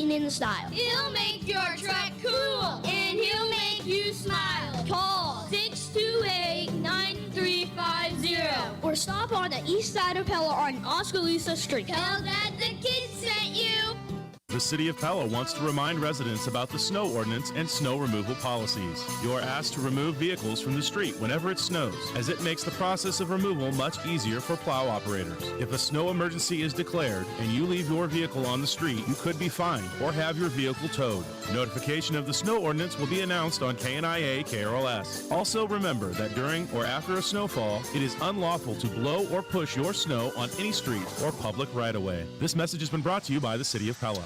clean in style. He'll make your track cool, and he'll make you smile. Call 628-9350. Or stop on the east side of Pella on Oskaloosa Street. Tell Dad the kids sent you. The City of Pella wants to remind residents about the snow ordinance and snow removal policies. You are asked to remove vehicles from the street whenever it snows, as it makes the process of removal much easier for plow operators. If a snow emergency is declared and you leave your vehicle on the street, you could be fined or have your vehicle towed. Notification of the snow ordinance will be announced on KNIA KRLS. Also remember that during or after a snowfall, it is unlawful to blow or push your snow on any street or public right-of-way. This message has been brought to you by the City of Pella.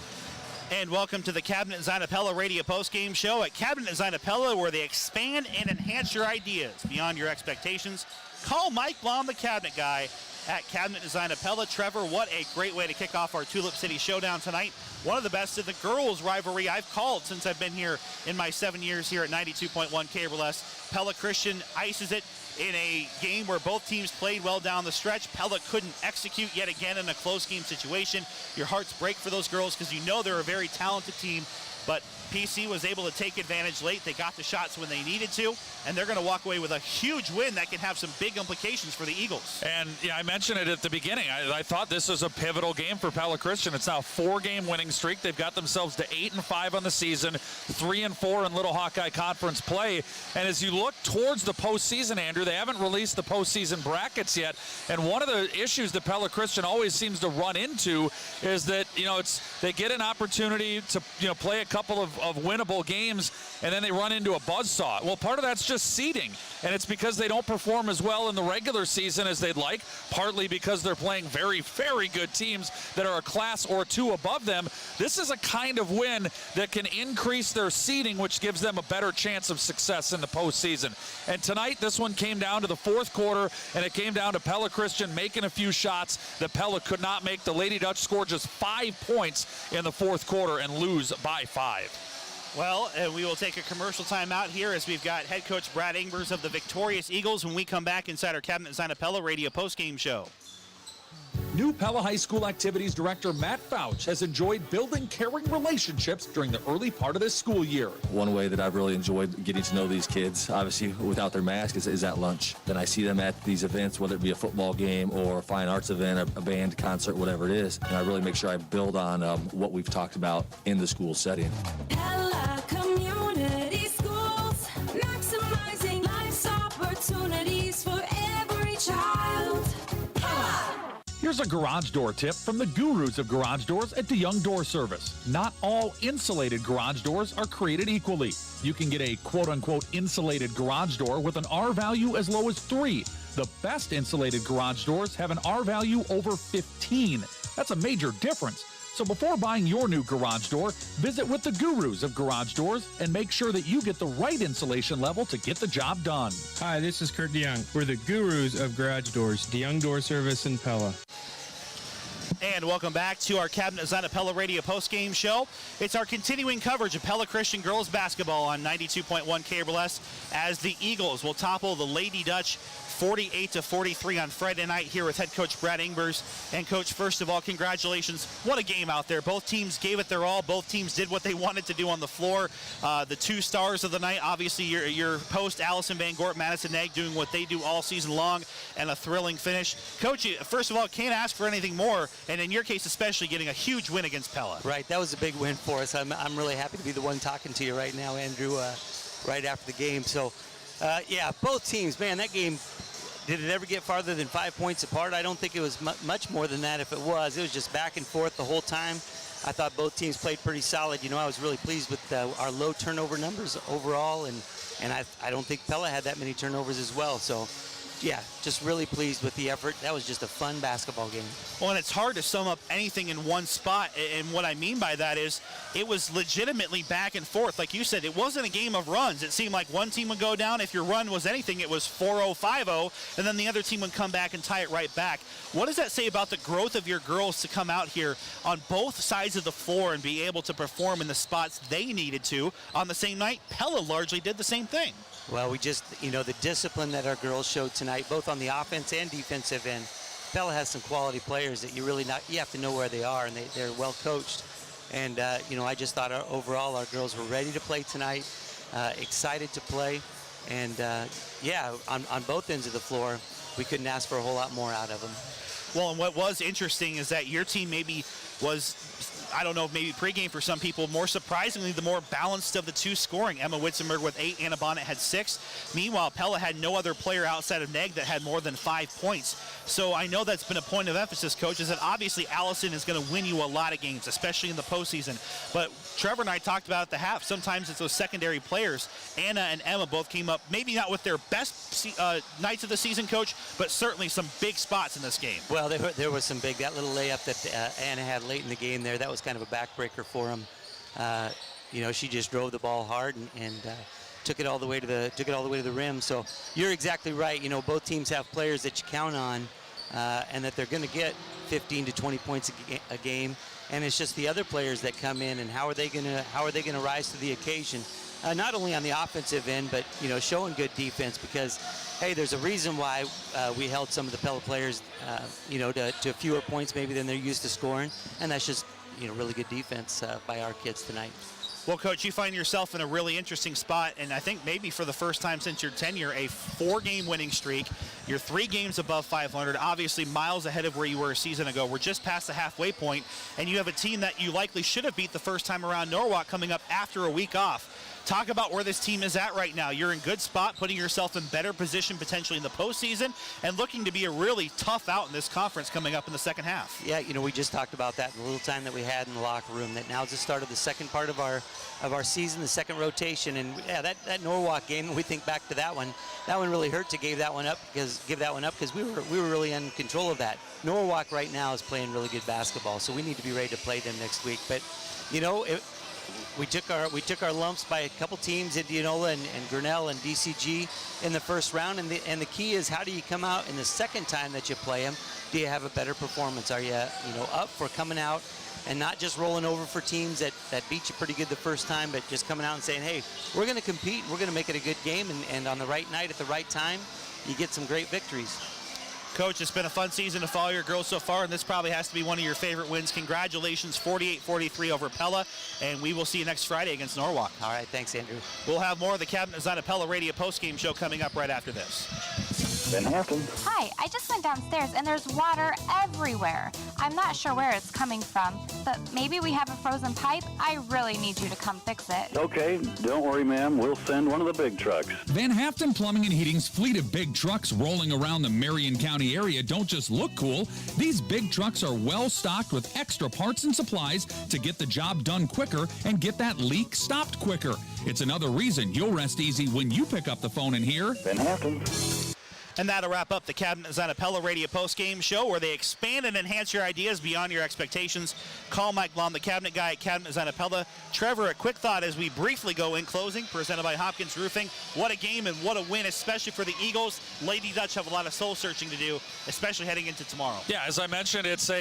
And welcome to the Cabinet Design of Pella radio postgame show at Cabinet Design of Pella, where they expand and enhance your ideas beyond your expectations. Call Mike Blom, the cabinet guy, at Cabinet Design of Pella. Trevor, what a great way to kick off our Tulip City Showdown tonight. One of the best in the girls' rivalry I've called since I've been here in my 7 years here at 92.1 KRLS. Pella Christian ices it in a game where both teams played well down the stretch. Pella couldn't execute yet again in a close game situation. Your hearts break for those girls because you know they're a very talented team, but PC was able to take advantage late. They got the shots when they needed to, and they're going to walk away with a huge win that can have some big implications for the Eagles. And yeah, I mentioned it at the beginning. I thought this was a pivotal game for Pella Christian. It's now a 4-game winning streak. They've got themselves to 8-5 on the season, 3-4 in Little Hawkeye Conference play. And as you look towards the postseason, Andrew, they haven't released the postseason brackets yet. And one of the issues that Pella Christian always seems to run into is that, they get an opportunity to, play a couple of winnable games, and then they run into a buzzsaw. Well, part of that's just seeding, and it's because they don't perform as well in the regular season as they'd like, partly because they're playing very, very good teams that are a class or two above them. This is a kind of win that can increase their seeding, which gives them a better chance of success in the postseason. And tonight, this one came down to the fourth quarter, and it came down to Pella Christian making a few shots that Pella could not make. The Lady Dutch scored just 5 points in the fourth quarter and lose by 5. Well, we will take a commercial timeout here as we've got head coach Brad Ingers of the victorious Eagles when we come back inside our Cabinet Design of Pella radio postgame show. New Pella High School Activities Director Matt Fouch has enjoyed building caring relationships during the early part of this school year. One way that I've really enjoyed getting to know these kids, obviously without their mask, is at lunch. Then I see them at these events, whether it be a football game or a fine arts event, a band, concert, whatever it is. And I really make sure I build on what we've talked about in the school setting. Pella Community Schools, maximizing life's opportunities for every child. Here's a garage door tip from the gurus of garage doors at DeYoung Door Service. Not all insulated garage doors are created equally. You can get a quote-unquote insulated garage door with an R value as low as 3. The best insulated garage doors have an R value over 15. That's a major difference. So before buying your new garage door, visit with the gurus of garage doors and make sure that you get the right insulation level to get the job done. Hi, this is Kurt DeYoung. We're the gurus of garage doors, DeYoung Door Service in Pella. And welcome back to our Cabinet Design of Pella radio postgame show. It's our continuing coverage of Pella Christian girls basketball on 92.1 KRLS as the Eagles will topple the Lady Dutch 48-43 on Friday night here with head coach Brad Ingers. And coach, first of all, congratulations. What a game out there. Both teams gave it their all. Both teams did what they wanted to do on the floor. The two stars of the night, obviously your host, Allison Van Gort, Madison Egg, doing what they do all season long, and a thrilling finish. Coach, first of all, can't ask for anything more, and in your case especially, getting a huge win against Pella. Right, that was a big win for us. I'm really happy to be the one talking to you right now, Andrew, right after the game. So, yeah, both teams, man, that game, did it ever get farther than 5 points apart? I don't think it was much more than that. If it was just back and forth the whole time. I thought both teams played pretty solid. I was really pleased with our low turnover numbers overall, and I don't think Pella had that many turnovers as well. So, yeah, just really pleased with the effort. That was just a fun basketball game. Well, and it's hard to sum up anything in one spot, and what I mean by that is it was legitimately back and forth. Like you said, it wasn't a game of runs. It seemed like one team would go down. If your run was anything, it was 4-0, 5-0, and then the other team would come back and tie it right back. What does that say about the growth of your girls to come out here on both sides of the floor and be able to perform in the spots they needed to on the same night? Pella largely did the same thing. Well, we just, the discipline that our girls showed tonight, both on the offense and defensive end. Pella has some quality players that you have to know where they are, and they're well coached. And, I just thought overall our girls were ready to play tonight, excited to play. And, on both ends of the floor, we couldn't ask for a whole lot more out of them. Well, and what was interesting is that your team maybe was, I don't know, maybe pregame for some people, more surprisingly, the more balanced of the two scoring. Emma Witzenberg with 8, Anna Bonnet had 6. Meanwhile, Pella had no other player outside of Neg that had more than 5 points. So I know that's been a point of emphasis, Coach, is that obviously Allison is going to win you a lot of games, especially in the postseason. But Trevor and I talked about at the half, sometimes it's those secondary players. Anna and Emma both came up, maybe not with their best nights of the season, Coach, but certainly some big spots in this game. Well, there was some big, that little layup that Anna had late in the game there, that was kind of a backbreaker for them. She just drove the ball hard and took it all the way to the rim. So you're exactly right. Both teams have players that you count on, and that they're going to get 15 to 20 points a game. And it's just the other players that come in, and how are they going to rise to the occasion? Not only on the offensive end, but showing good defense, because hey, there's a reason why we held some of the Pella players to fewer points maybe than they're used to scoring, and that's just really good defense by our kids tonight. Well, Coach, you find yourself in a really interesting spot, and I think maybe for the first time since your tenure, a 4-game winning streak. You're 3 games above 500, obviously miles ahead of where you were a season ago. We're just past the halfway point, and you have a team that you likely should have beat the first time around, Norwalk, coming up after a week off. Talk about where this team is at right now. You're in good spot, putting yourself in better position potentially in the postseason, and looking to be a really tough out in this conference coming up in the second half. Yeah, we just talked about that in the little time that we had in the locker room, that now's the start of the second part of our season, the second rotation. And yeah, that Norwalk game, we think back to that one really hurt to give that one up because we were really in control of that. Norwalk right now is playing really good basketball, so we need to be ready to play them next week. But we took our lumps by a couple teams, Indianola and Grinnell and DCG in the first round, and the key is, how do you come out in the second time that you play them? Do you have a better performance? Are you up for coming out and not just rolling over for teams that beat you pretty good the first time, but just coming out and saying, hey, we're going to compete, we're going to make it a good game, and on the right night at the right time, you get some great victories. Coach, it's been a fun season to follow your girls so far, and this probably has to be one of your favorite wins. Congratulations, 48-43 over Pella, and we will see you next Friday against Norwalk. All right, thanks, Andrew. We'll have more of the Cabinet Design of Pella radio postgame show coming up right after this. Ben Hampton. Hi, I just went downstairs and there's water everywhere. I'm not sure where it's coming from, but maybe we have a frozen pipe. I really need you to come fix it. Okay, don't worry, ma'am. We'll send one of the big trucks. Van Haften Plumbing and Heating's fleet of big trucks rolling around the Marion County area don't just look cool. These big trucks are well stocked with extra parts and supplies to get the job done quicker and get that leak stopped quicker. It's another reason you'll rest easy when you pick up the phone and hear Van Haften. And that'll wrap up the Cabinet Design of Pella radio post-game show, where they expand and enhance your ideas beyond your expectations. Call Mike Blom, the cabinet guy at Cabinet Design of Pella. Trevor, a quick thought as we briefly go in closing, presented by Hopkins Roofing. What a game and what a win, especially for the Eagles. Lady Dutch have a lot of soul-searching to do, especially heading into tomorrow. Yeah, as I mentioned, it's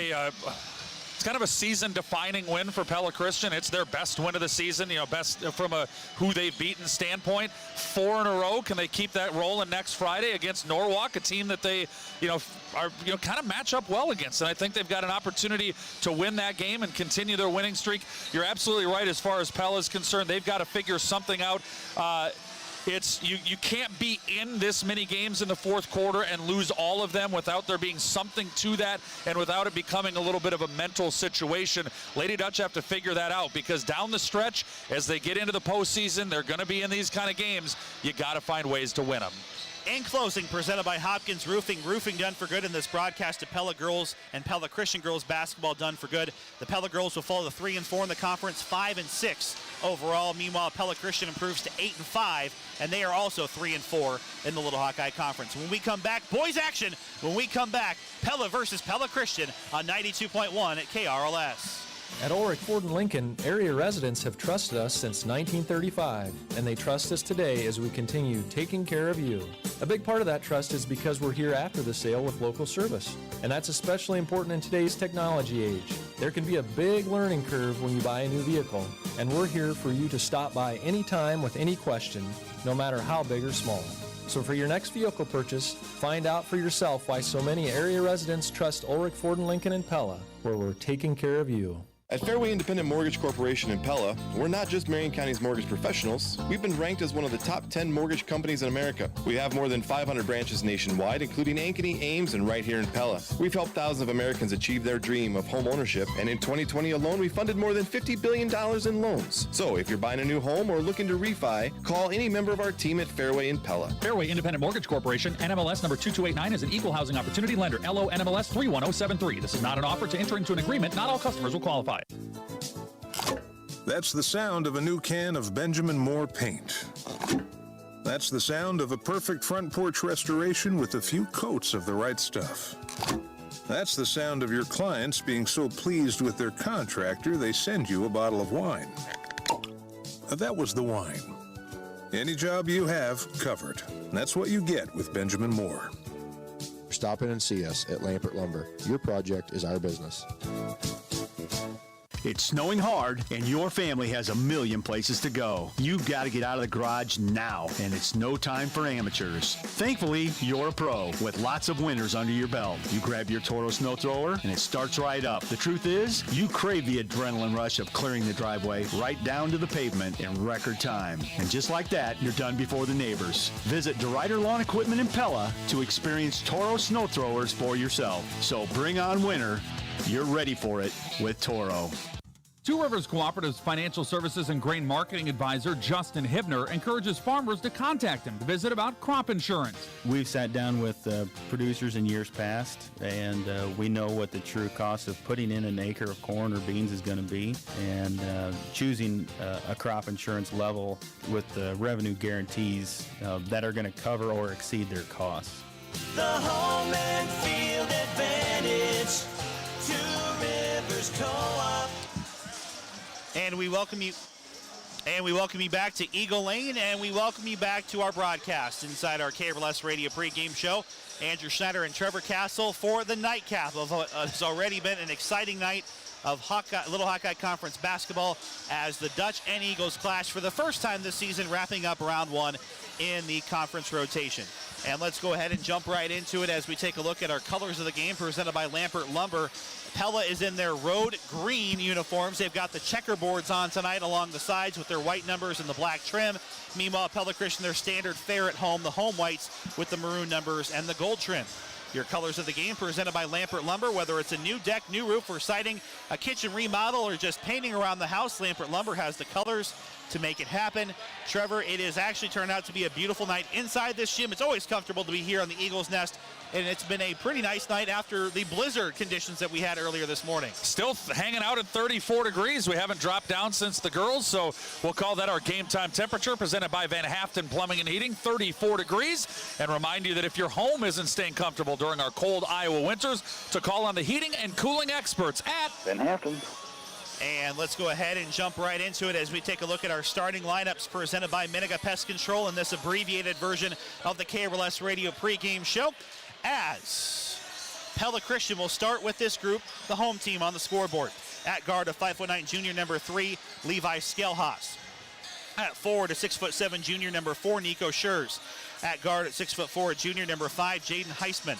kind of a season-defining win for Pella Christian. It's their best win of the season, best from a who they've beaten standpoint. 4 in a row. Can they keep that rolling next Friday against Norwalk, a team that they, are kind of match up well against? And I think they've got an opportunity to win that game and continue their winning streak. You're absolutely right as far as Pella is concerned. They've got to figure something out. You can't be in this many games in the fourth quarter and lose all of them without there being something to that and without it becoming a little bit of a mental situation. Lady Dutch have to figure that out, because down the stretch, as they get into the postseason, they're going to be in these kind of games. You got to find ways to win them. In closing, presented by Hopkins Roofing. Roofing done for good in this broadcast of Pella girls and Pella Christian girls basketball done for good. The Pella girls will fall to 3-4 in the conference, 5-6 overall. Meanwhile, Pella Christian improves to 8-5, and they are also 3-4 in the Little Hawkeye Conference. When we come back, boys action. When we come back, Pella versus Pella Christian on 92.1 at KRLS. At Ulrich Ford and Lincoln, area residents have trusted us since 1935, and they trust us today as we continue taking care of you. A big part of that trust is because we're here after the sale with local service, and that's especially important in today's technology age. There can be a big learning curve when you buy a new vehicle, and we're here for you to stop by anytime with any question, no matter how big or small. So for your next vehicle purchase, find out for yourself why so many area residents trust Ulrich Ford and Lincoln in Pella, where we're taking care of you. At Fairway Independent Mortgage Corporation in Pella, we're not just Marion County's mortgage professionals. We've been ranked as one of the top 10 mortgage companies in America. We have more than 500 branches nationwide, including Ankeny, Ames, and right here in Pella. We've helped thousands of Americans achieve their dream of home ownership, and in 2020 alone, we funded more than $50 billion in loans. So if you're buying a new home or looking to refi, call any member of our team at Fairway in Pella. Fairway Independent Mortgage Corporation, NMLS number 2289, is an equal housing opportunity lender. LO NMLS 31073. This is not an offer to enter into an agreement. Not all customers will qualify. That's the sound of a new can of Benjamin Moore paint. That's the sound of a perfect front porch restoration with a few coats of the right stuff. That's the sound of your clients being so pleased with their contractor they send you a bottle of wine. That was the wine. Any job you have, covered. That's what you get with Benjamin Moore. Stop in and see us at Lampert Lumber. Your project is our business. It's snowing hard, and your family has a million places to go. You've got to get out of the garage now, and it's no time for amateurs. Thankfully, you're a pro with lots of winters under your belt. You grab your Toro snow thrower, and it starts right up. The truth is, you crave the adrenaline rush of clearing the driveway right down to the pavement in record time. And just like that, you're done before the neighbors. Visit DeRuyter Lawn Equipment in Pella to experience Toro snow throwers for yourself. So bring on winter. You're ready for it with Toro. Two Rivers Cooperative's financial services and grain marketing advisor, Justin Hibner, encourages farmers to contact him to visit about crop insurance. We've sat down with producers in years past, and we know what the true cost of putting in an acre of corn or beans is going to be, and choosing a crop insurance level with the revenue guarantees that are going to cover or exceed their costs. The home and field advantage, Two Rivers Co-op. And we welcome you back to Eagle Lane, and we welcome you back to our broadcast inside our KRLS Radio pregame show. Andrew Schneider and Trevor Castle for the nightcap of what has already been an exciting night of Little Hawkeye Conference basketball as the Dutch and Eagles clash for the first time this season, wrapping up round one in the conference rotation. And let's go ahead and jump right into it as we take a look at our colors of the game presented by Lampert Lumber. Pella is in their road green uniforms. They've got the checkerboards on tonight along the sides with their white numbers and the black trim. Meanwhile, Pella Christian, their standard fare at home, the home whites with the maroon numbers and the gold trim. Your colors of the game presented by Lampert Lumber. Whether it's a new deck, new roof, or siding, a kitchen remodel, or just painting around the house, Lampert Lumber has the colors to make it happen. Trevor, it has actually turned out to be a beautiful night inside this gym. It's always comfortable to be here on the Eagles Nest, and it's been a pretty nice night after the blizzard conditions that we had earlier this morning. Still hanging out at 34 degrees. We haven't dropped down since the girls, so we'll call that our game time temperature presented by Van Haften Plumbing and Heating, 34 degrees. And remind you that if your home isn't staying comfortable during our cold Iowa winters, to call on the heating and cooling experts at Van Haften. And let's go ahead and jump right into it as we take a look at our starting lineups presented by Miniga Pest Control in this abbreviated version of the KRLS Radio pregame show. As Pella Christian will start with this group, the home team on the scoreboard. At guard, a 5'9" junior number 3, Levi Skelhaas. At forward, a 6'7" junior number 4, Nico Schurz. At guard, at 6'4", junior number 5, Jaden Heisman.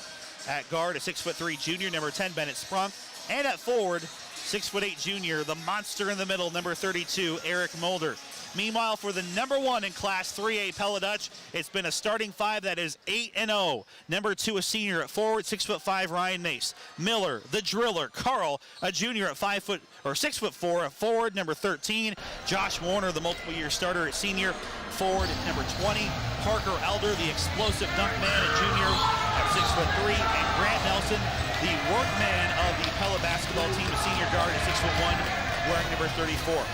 At guard, a 6'3", junior number 10, Bennett Sprunk. And at forward, 6'8" junior, the monster in the middle, number 32, Eric Mulder. Meanwhile, for the number 1 in Class 3A Pella Dutch, it's been a starting 5 that is 8-0. Number 2, a senior at forward, 6'5", Ryan Mace. Miller, the driller, Carl, a junior at 6'4", at forward, number 13. Josh Warner, the multiple-year starter at senior, forward, number 20. Parker Elder, the explosive dunk man at junior at 6'3", and Grant Nelson, the workman of the Pella basketball team, a senior guard at 6'1", wearing number 34.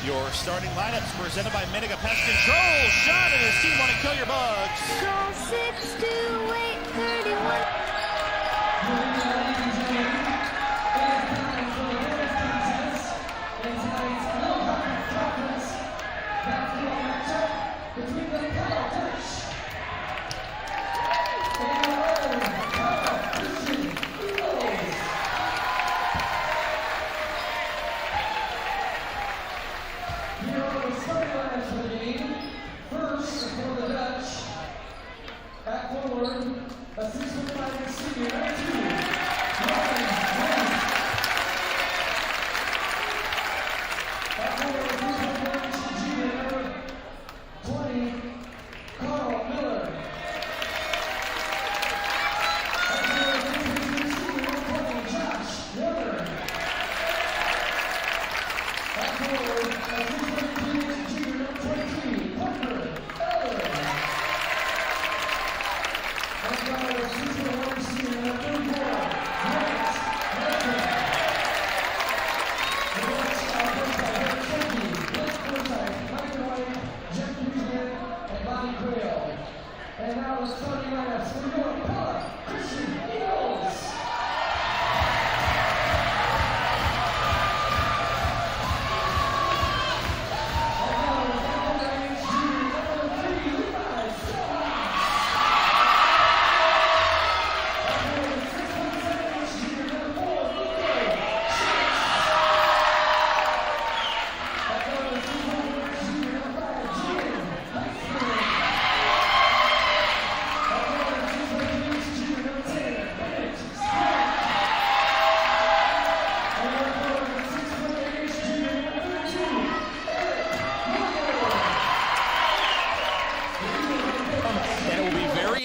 Your starting lineups presented by Miniga Pest Control. Sean and his team want to kill your bugs. Call 628-31. And now it's starting lineups for your Pella Christian Eagles.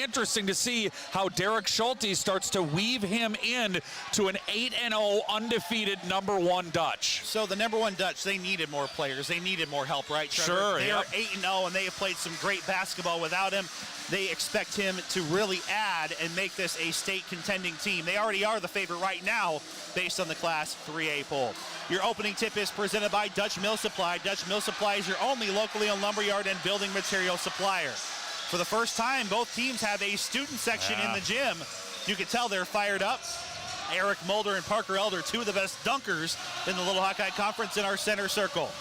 Interesting to see how Derek Schulte starts to weave him in to an 8-0 undefeated #1 Dutch. So the #1 Dutch, they needed more players. They needed more help, right, Trevor? Sure, They are 8-0, and they have played some great basketball without him. They expect him to really add and make this a state contending team. They already are the favorite right now based on the Class 3A poll. Your opening tip is presented by Dutch Mill Supply. Dutch Mill Supply is your only locally owned lumberyard and building material supplier. For the first time, both teams have a student section in the gym. You can tell they're fired up. Eric Mulder and Parker Elder, two of the best dunkers in the Little Hawkeye Conference in our center circle.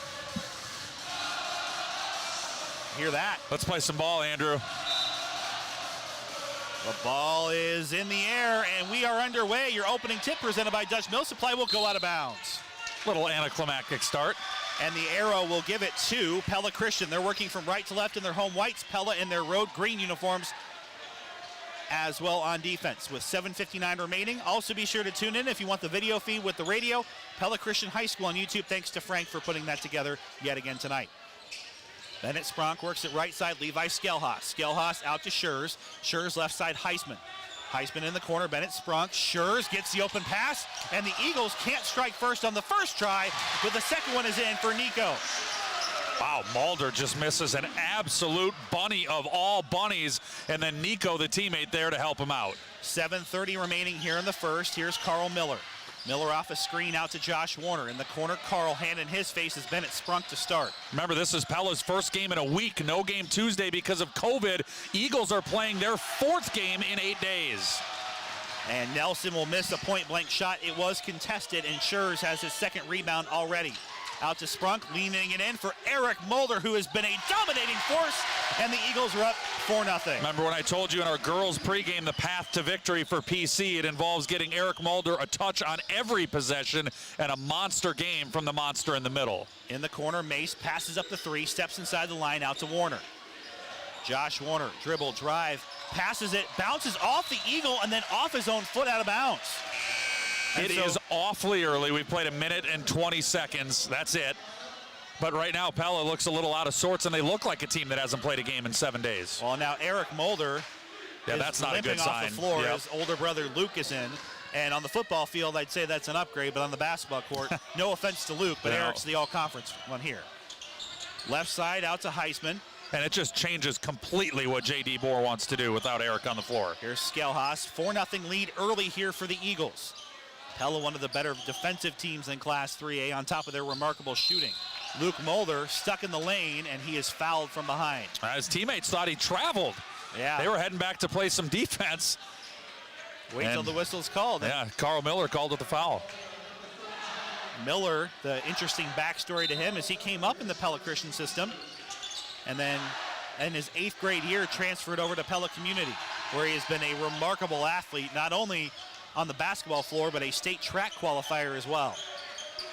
Hear that? Let's play some ball, Andrew. The ball is in the air, and we are underway. Your opening tip presented by Dutch Mill Supply will go out of bounds. Little anticlimactic start. And the arrow will give it to Pella Christian. They're working from right to left in their home whites. Pella in their road green uniforms as well on defense with 7:59 remaining. Also be sure to tune in if you want the video feed with the radio. Pella Christian High School on YouTube. Thanks to Frank for putting that together yet again tonight. Bennett Spronk works at right side. Levi Skelhaas. Skelhaas out to Schurz. Schurz left side Heisman. Heisman in the corner, Bennett Sprunk. Schurz gets the open pass, and the Eagles can't strike first on the first try, but the second one is in for Nico. Wow, Mulder just misses an absolute bunny of all bunnies, and then Nico, the teammate, there to help him out. 7:30 remaining here in the first. Here's Carl Miller. Miller off a screen out to Josh Warner. In the corner, Carl, hand in his face, is Bennett Sprunk to start. Remember, this is Pella's first game in a week. No game Tuesday because of COVID. Eagles are playing their 4th game in 8 days. And Nelson will miss a point-blank shot. It was contested, and Schurz has his second rebound already. Out to Sprunk, leaning it in for Eric Mulder, who has been a dominating force, and the Eagles are up 4-0. Remember when I told you in our girls pregame the path to victory for PC, it involves getting Eric Mulder a touch on every possession and a monster game from the monster in the middle. In the corner, Mace passes up the 3, steps inside the line out to Warner. Josh Warner, dribble, drive, passes it, bounces off the Eagle, and then off his own foot out of bounds. It is awfully early. We played 1 minute and 20 seconds. That's it. But right now, Pella looks a little out of sorts, and they look like a team that hasn't played a game in 7 days. Well, now Eric Mulder is that's not a good limping off sign. the floor. His older brother Luke is in. And on the football field, I'd say that's an upgrade, but on the basketball court, no offense to Luke, but Eric's the all-conference one here. Left side out to Heisman. And it just changes completely what J.D. Bohr wants to do without Eric on the floor. Here's Skelhaas, 4-0 lead early here for the Eagles. Pella, one of the better defensive teams in Class 3A, on top of their remarkable shooting. Luke Mulder stuck in the lane, and he is fouled from behind. His teammates thought he traveled. Yeah. They were heading back to play some defense. Wait till the whistle's called. Yeah, Carl Miller called it the foul. Miller, the interesting backstory to him is he came up in the Pella Christian system, and then in his 8th grade year transferred over to Pella Community, where he has been a remarkable athlete, not only on the basketball floor, but a state track qualifier as well.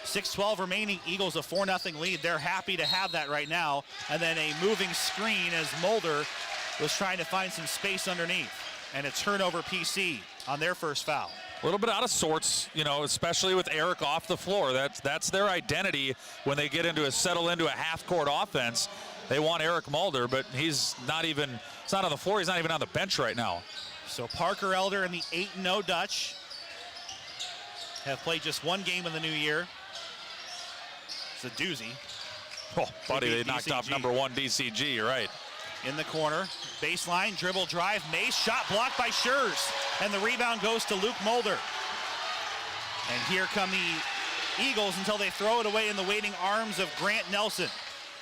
6:12 remaining, Eagles a 4-0 lead. They're happy to have that right now. And then a moving screen as Mulder was trying to find some space underneath. And a turnover PC on their first foul. A little bit out of sorts, you know, especially with Eric off the floor. That's their identity when they get into settle into a half-court offense. They want Eric Mulder, but he's not on the floor. He's not even on the bench right now. So Parker Elder and the 8-0 Dutch have played just 1 game in the new year. It's a doozy. Oh, buddy, they knocked off number 1 DCG, you're right. In the corner, baseline, dribble drive, Mace, shot blocked by Schurz. And the rebound goes to Luke Mulder. And here come the Eagles until they throw it away in the waiting arms of Grant Nelson,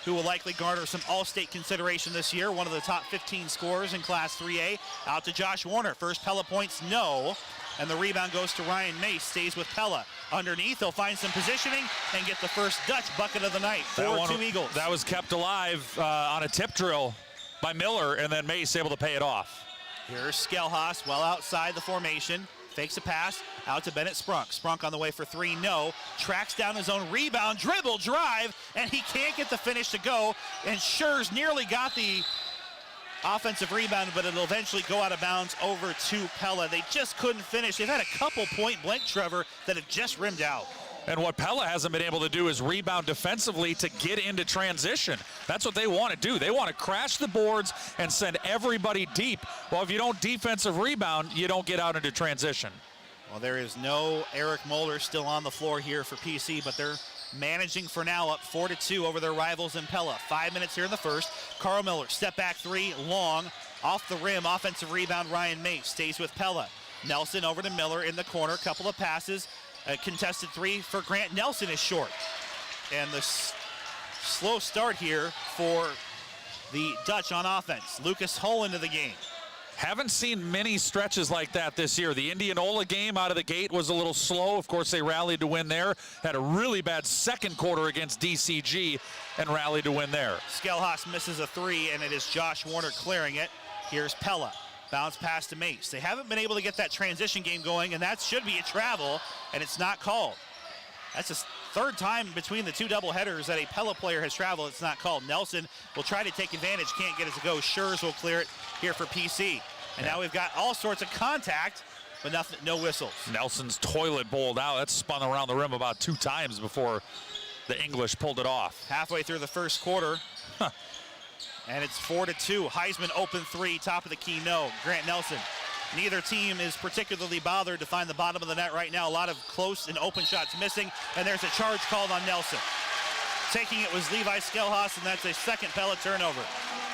who will likely garner some All-State consideration this year, one of the top 15 scorers in Class 3A. Out to Josh Warner. First Pella points, no. And the rebound goes to Ryan Mace, stays with Pella. Underneath, he'll find some positioning and get the first Dutch bucket of the night. 4-2 Eagles. That was kept alive on a tip drill by Miller, and then Mace able to pay it off. Here's Skelhaas, well outside the formation. Fakes a pass out to Bennett Sprunk. Sprunk on the way for 3, no. Tracks down his own rebound, dribble, drive, and he can't get the finish to go. And Schurz nearly got the offensive rebound, but it'll eventually go out of bounds over to Pella. They just couldn't finish. They've had a couple point blank, Trevor, that have just rimmed out. And what Pella hasn't been able to do is rebound defensively to get into transition. That's what they want to do. They want to crash the boards and send everybody deep. Well, if you don't defensive rebound, you don't get out into transition. Well, there is no Eric Mulder still on the floor here for PC, but they're managing for now up 4-2 over their rivals in Pella. 5 minutes here in the first. Carl Miller, step back 3, long, off the rim, offensive rebound. Ryan Mace stays with Pella. Nelson over to Miller in the corner, couple of passes. A contested 3 for Grant Nelson is short. And the slow start here for the Dutch on offense. Lucas Hull into the game. Haven't seen many stretches like that this year. The Indianola game out of the gate was a little slow. Of course, they rallied to win there. Had a really bad second quarter against DCG and rallied to win there. Skelhaas misses a 3, and it is Josh Warner clearing it. Here's Pella. Bounce pass to Mace. They haven't been able to get that transition game going, and that should be a travel, and it's not called. That's the third time between the two doubleheaders that a Pella player has traveled. It's not called. Nelson will try to take advantage, can't get it to go. Schurz will clear it here for PC. And now we've got all sorts of contact, but nothing, no whistles. Nelson's toilet bowled out. That spun around the rim about 2 times before the English pulled it off. Halfway through the first quarter. And it's 4-2. Heisman open 3, top of the key, no. Grant Nelson. Neither team is particularly bothered to find the bottom of the net right now. A lot of close and open shots missing, and there's a charge called on Nelson. Taking it was Levi Skelhaas, and that's a second Pella turnover.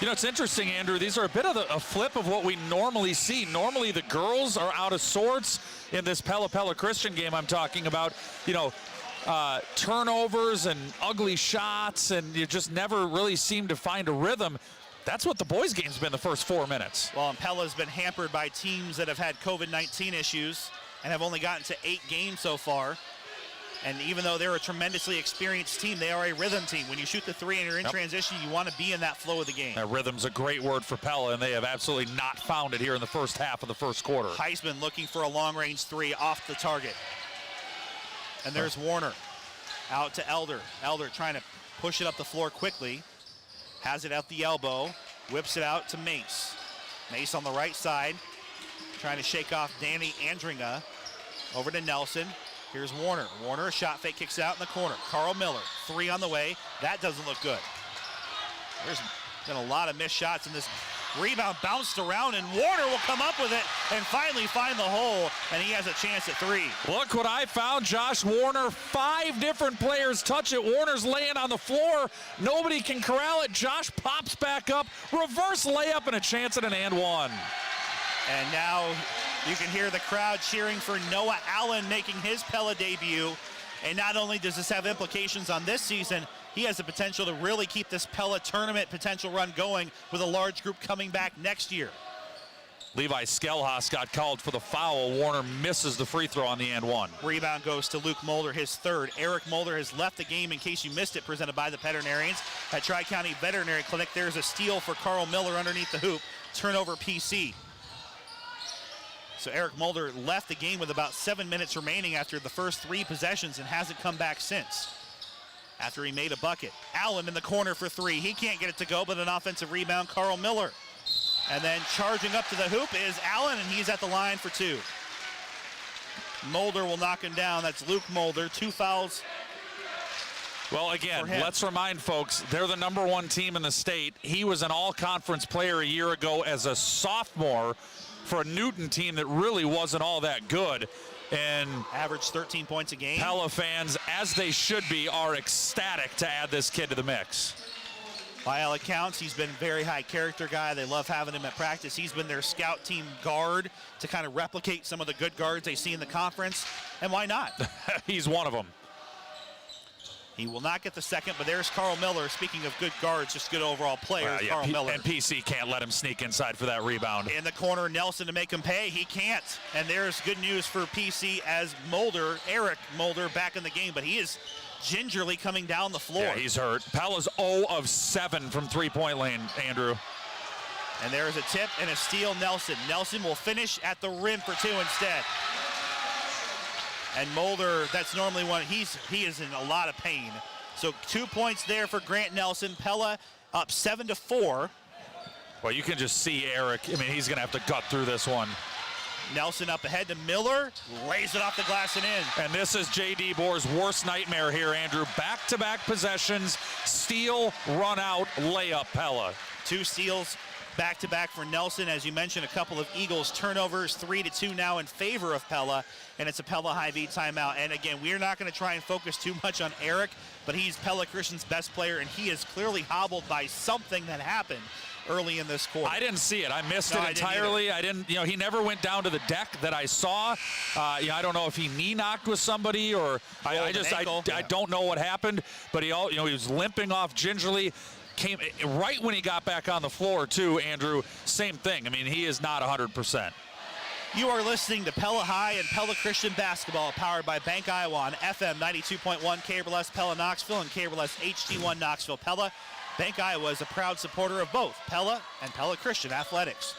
You know, it's interesting, Andrew. These are a bit of a flip of what we normally see. Normally, the girls are out of sorts in this Pella Christian game I'm talking about. You know, turnovers and ugly shots, and you just never really seem to find a rhythm. That's what the boys' game's been the first 4 minutes. Well, and Pella's been hampered by teams that have had COVID-19 issues and have only gotten to 8 games so far. And even though they're a tremendously experienced team, they are a rhythm team. When you shoot the 3 and you're in transition, you want to be in that flow of the game. That rhythm's a great word for Pella, and they have absolutely not found it here in the first half of the first quarter. Heisman looking for a long-range 3 off the target. And there's Warner out to Elder. Elder trying to push it up the floor quickly. Has it at the elbow. Whips it out to Mace. Mace on the right side. Trying to shake off Danny Andringa. Over to Nelson. Here's Warner. Warner, a shot fake, kicks out in the corner. Carl Miller, 3 on the way. That doesn't look good. There's been a lot of missed shots in this. Rebound bounced around, and Warner will come up with it and finally find the hole, and he has a chance at 3. Look what I found, Josh Warner. 5 different players touch it. Warner's laying on the floor. Nobody can corral it. Josh pops back up. Reverse layup and a chance at an and 1. And now you can hear the crowd cheering for Noah Allen making his Pella debut. And not only does this have implications on this season, he has the potential to really keep this Pella tournament potential run going with a large group coming back next year. Levi Skelhaas got called for the foul. Warner misses the free throw on the and 1. Rebound goes to Luke Mulder, his 3rd. Eric Mulder has left the game, in case you missed it, presented by the veterinarians at Tri-County Veterinary Clinic. There's a steal for Carl Miller underneath the hoop. Turnover PC. So Eric Mulder left the game with about 7 minutes remaining after the first 3 possessions and hasn't come back since. After he made a bucket. Allen in the corner for 3. He can't get it to go, but an offensive rebound, Carl Miller. And then charging up to the hoop is Allen, and he's at the line for 2. Mulder will knock him down. That's Luke Mulder. 2 fouls. Well, again, let's remind folks, they're the #1 team in the state. He was an all-conference player a year ago as a sophomore for a Newton team that really wasn't all that good. And averaged 13 points a game. Pella fans, as they should be, are ecstatic to add this kid to the mix. By all accounts, he's been a very high character guy. They love having him at practice. He's been their scout team guard to kind of replicate some of the good guards they see in the conference. And why not? He's one of them. He will not get the second, but there's Carl Miller. Speaking of good guards, just good overall players, Carl Miller. And PC can't let him sneak inside for that rebound. In the corner, Nelson to make him pay. He can't. And there's good news for PC as Eric Mulder, back in the game, but he is gingerly coming down the floor. Yeah, he's hurt. Pella's 0 of 7 from three-point lane, Andrew. And there's a tip and a steal, Nelson. Nelson will finish at the rim for 2 instead. And Mulder, that's normally one, he is in a lot of pain. So 2 points there for Grant Nelson. Pella up 7-4. Well, you can just see Eric. I mean, he's going to have to gut through this one. Nelson up ahead to Miller, lays it off the glass and in. And this is J.D. Boer's worst nightmare here, Andrew. Back-to-back possessions, steal, run out, layup, Pella. 2 steals back-to-back for Nelson. As you mentioned, a couple of Eagles turnovers, 3-2 now in favor of Pella, and it's a Pella Hy-Vee timeout. And again, we're not going to try and focus too much on Eric, but he's Pella Christian's best player, and he is clearly hobbled by something that happened early in this quarter. I didn't see it. I missed it entirely. I didn't, he never went down to the deck that I saw. I don't know if he knee knocked with somebody or I don't know what happened, but he was limping off gingerly. Came right when he got back on the floor too, Andrew. Same thing. I mean, he is not 100%. You are listening to Pella High and Pella Christian basketball, powered by Bank Iowa on FM 92.1 KBLS Pella Knoxville and KBLS HD1 Knoxville Pella. Bank Iowa is a proud supporter of both Pella and Pella Christian athletics.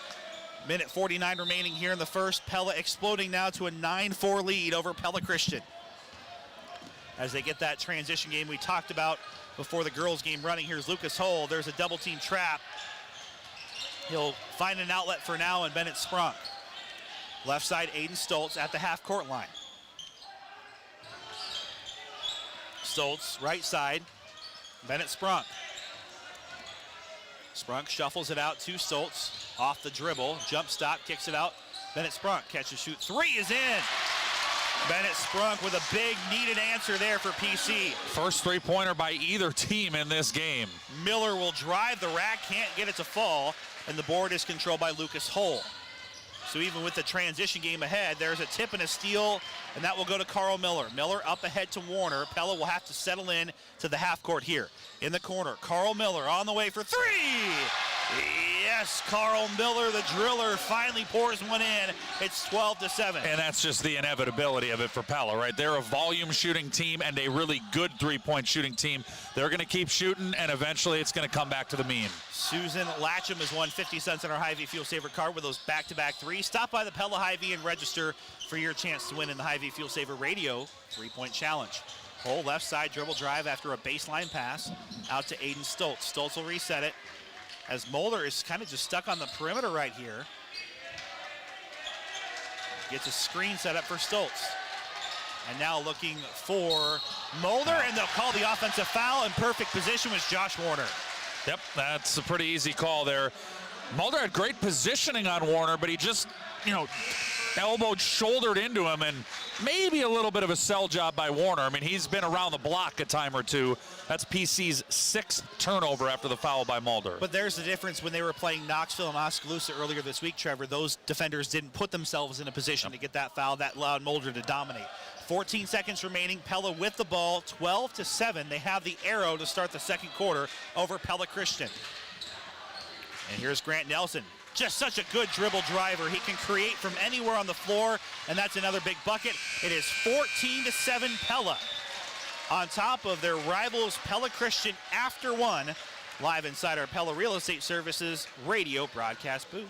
Minute 49 remaining here in the first. Pella exploding now to a 9-4 lead over Pella Christian, as they get that transition game we talked about before the girls game running. Here's Lucas Hull. There's a double team trap. He'll find an outlet for now, and Bennett Sprunk. Left side, Aiden Stoltz at the half court line. Stoltz, right side, Bennett Sprunk. Sprunk shuffles it out to Stoltz, off the dribble, jump stop, kicks it out. Bennett Sprunk, catch and shoot, 3 is in. Bennett Sprunk with a big needed answer there for PC. First three-pointer by either team in this game. Miller will drive the rack, can't get it to fall, and the board is controlled by Lucas Hull. So even with the transition game ahead, there's a tip and a steal, and that will go to Carl Miller. Miller up ahead to Warner. Pella will have to settle in to the half court here. In the corner, Carl Miller on the way for 3. Yes, Carl Miller, the driller, finally pours one in. It's 12-7. And that's just the inevitability of it for Pella, right? They're a volume shooting team and a really good three-point shooting team. They're going to keep shooting, and eventually it's going to come back to the mean. Susan Latcham has won 50 cents on our Hy-Vee Fuel Saver card with those back-to-back 3s. Stop by the Pella Hy-Vee and register for your chance to win in the Hy-Vee Fuel Saver Radio 3-point challenge. Whole left side dribble drive after a baseline pass out to Aiden Stoltz. Stoltz will reset it, as Mulder is kind of just stuck on the perimeter right here. Gets a screen set up for Stoltz. And now looking for Mulder, and they'll call the offensive foul. In perfect position was Josh Warner. Yep, that's a pretty easy call there. Mulder had great positioning on Warner, but he just, elbowed, shouldered into him, and maybe a little bit of a sell job by Warner. I mean, he's been around the block a time or two. That's PC's 6th turnover after the foul by Mulder. But there's the difference when they were playing Knoxville and Oskaloosa earlier this week, Trevor. Those defenders didn't put themselves in a position to get that foul. That allowed Mulder to dominate. 14 seconds remaining. Pella with the ball, 12-7. They have the arrow to start the second quarter over Pella Christian. And here's Grant Nelson. Just such a good dribble driver. He can create from anywhere on the floor, and that's another big bucket. It is 14-7 Pella on top of their rivals Pella Christian after one, live inside our Pella Real Estate Services radio broadcast booth.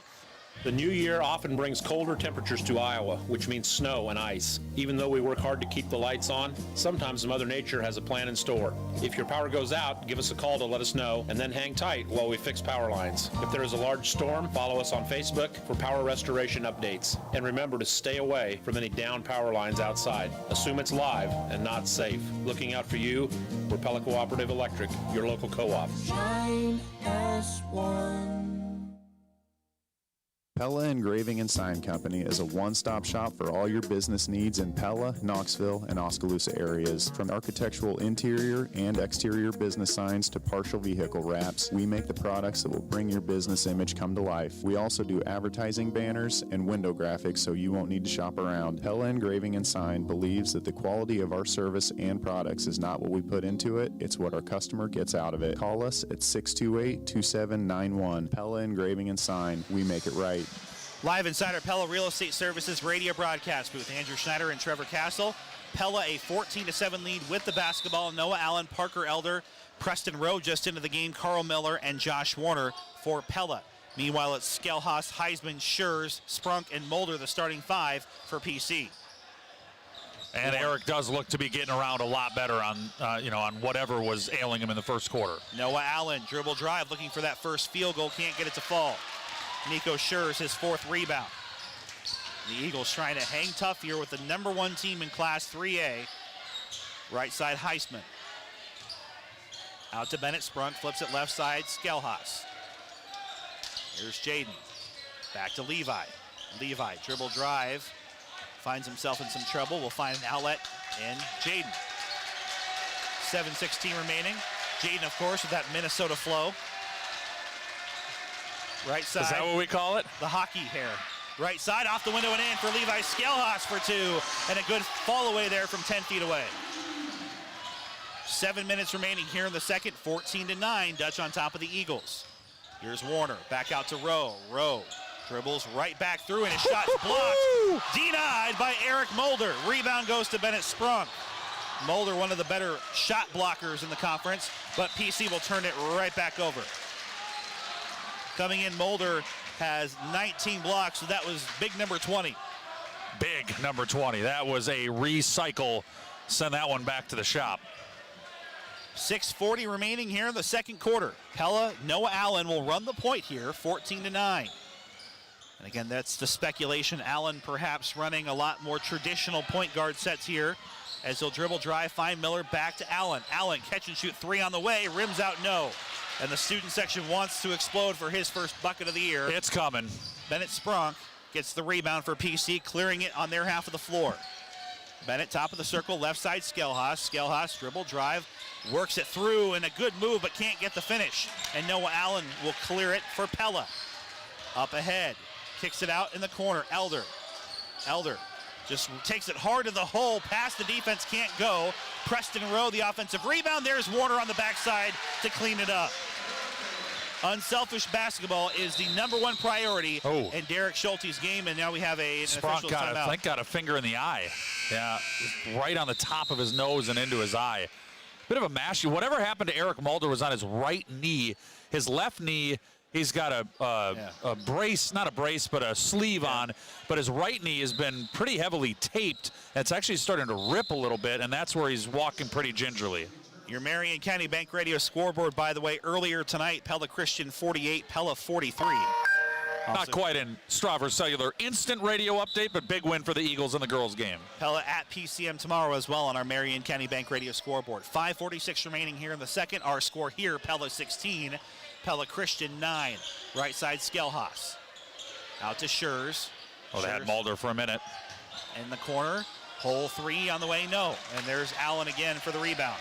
The new year often brings colder temperatures to Iowa, which means snow and ice. Even though we work hard to keep the lights on, sometimes Mother Nature has a plan in store. If your power goes out, give us a call to let us know, and then hang tight while we fix power lines. If there is a large storm, follow us on Facebook for power restoration updates. And remember to stay away from any down power lines outside. Assume it's live and not safe. Looking out for you, we're Pella Cooperative Electric, your local co-op. Shine as one. Pella Engraving and Sign Company is a one-stop shop for all your business needs in Pella, Knoxville, and Oskaloosa areas. From architectural interior and exterior business signs to partial vehicle wraps, we make the products that will bring your business image come to life. We also do advertising banners and window graphics so you won't need to shop around. Pella Engraving and Sign believes that the quality of our service and products is not what we put into it, it's what our customer gets out of it. Call us at 628-2791. Pella Engraving and Sign, we make it right. Live inside our Pella Real Estate Services radio broadcast booth, Andrew Schneider and Trevor Castle. Pella a 14-7 lead with the basketball. Noah Allen, Parker Elder, Preston Rowe just into the game, Carl Miller and Josh Warner for Pella. Meanwhile, it's Skelhaus, Heisman, Schurz, Sprunk, and Mulder, the starting five for PC. And Eric does look to be getting around a lot better on, on whatever was ailing him in the first quarter. Noah Allen, dribble drive, looking for that first field goal, can't get it to fall. Nico Schurz, his fourth rebound. The Eagles trying to hang tough here with the number one team in Class 3A. Right side, Heisman. Out to Bennett, Sprunk, flips it left side, Skelhaus. Here's Jaden. Back to Levi. Levi, dribble drive. Finds himself in some trouble. Will find an outlet in Jaden. 7:16 remaining. Jaden, of course, with that Minnesota flow. Right side. Is that what we call it? The hockey hair. Right side, off the window and in for Levi Skelhaus for two. And a good fall away there from 10 feet away. 7 minutes remaining here in the second. 14-9. Dutch on top of the Eagles. Here's Warner. Back out to Rowe. Rowe dribbles right back through and his shot's blocked. Denied by Eric Mulder. Rebound goes to Bennett Sprunk. Mulder, one of the better shot blockers in the conference, but PC will turn it right back over. Coming in, Mulder has 19 blocks, so that was big number 20. Big number 20. That was a recycle. Send that one back to the shop. 6:40 remaining here in the second quarter. Pella, Noah Allen will run the point here, 14-9. And again, that's the speculation. Allen perhaps running a lot more traditional point guard sets here as he'll dribble drive, find Miller, back to Allen. Allen, catch and shoot three on the way, rims out, no. And the student section wants to explode for his first bucket of the year. It's coming. Bennett Sprunk gets the rebound for PC, clearing it on their half of the floor. Bennett, top of the circle, left side, Skelhaus. Skelhaus, dribble drive, works it through, and a good move, but can't get the finish. And Noah Allen will clear it for Pella. Up ahead, kicks it out in the corner, Elder. Elder just takes it hard to the hole, past the defense, can't go. Preston Rowe, the offensive rebound. There's Warner on the backside to clean it up. Unselfish basketball is the number one priority in Derek Schulte's game, and now we have an official timeout. Got a finger in the eye. Yeah, right on the top of his nose and into his eye. Bit of a mash. Whatever happened to Eric Mulder was on his right knee. His left knee, he's got a brace, not a brace, but a sleeve on. But his right knee has been pretty heavily taped. It's actually starting to rip a little bit, and that's where he's walking pretty gingerly. Your Marion County Bank Radio scoreboard, by the way, earlier tonight, Pella Christian 48, Pella 43. Not quite in Strawver Cellular instant radio update, but big win for the Eagles in the girls' game. Pella at PCM tomorrow as well on our Marion County Bank Radio scoreboard. 5:46 remaining here in the second. Our score here, Pella 16, Pella Christian 9. Right side, Skelhaus. Out to Schurz. Oh, they had Mulder for a minute. In the corner, hole three on the way, no. And there's Allen again for the rebound.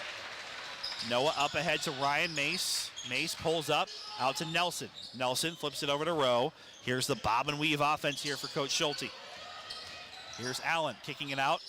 Noah up ahead to Ryan Mace. Mace pulls up, out to Nelson. Nelson flips it over to Rowe. Here's the bob and weave offense here for Coach Schulte. Here's Allen kicking it out.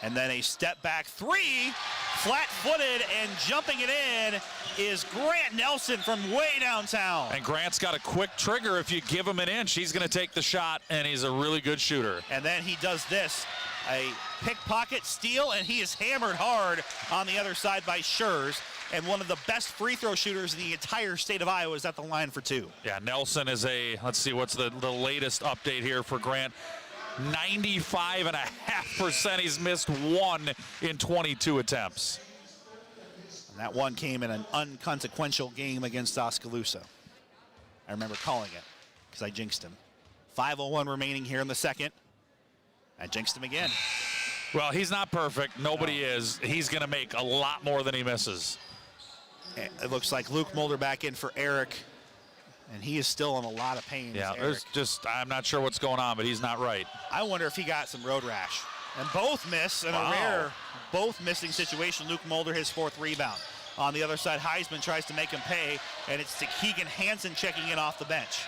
And then a step back three, flat-footed and jumping it in is Grant Nelson from way downtown. And Grant's got a quick trigger. If you give him an inch, he's going to take the shot, and he's a really good shooter. And then he does this, a pickpocket steal, and he is hammered hard on the other side by Schurz. And one of the best free throw shooters in the entire state of Iowa is at the line for two. Yeah, Nelson is let's see, what's the latest update here for Grant? 95.5%. He's missed one in 22 attempts. And that one came in an unconsequential game against Oskaloosa. I remember calling it because I jinxed him. 5:01 remaining here in the second. I jinxed him again. Well, he's not perfect. Nobody is. He's going to make a lot more than he misses. It looks like Luke Mulder back in for Eric And he is still in a lot of pain. Yeah, Eric. I'm not sure what's going on, but he's not right. I wonder if he got some road rash. And both miss in a rare, both missing situation. Luke Mulder, his 4th rebound. On the other side, Heisman tries to make him pay, and it's to Keegan Hansen checking in off the bench.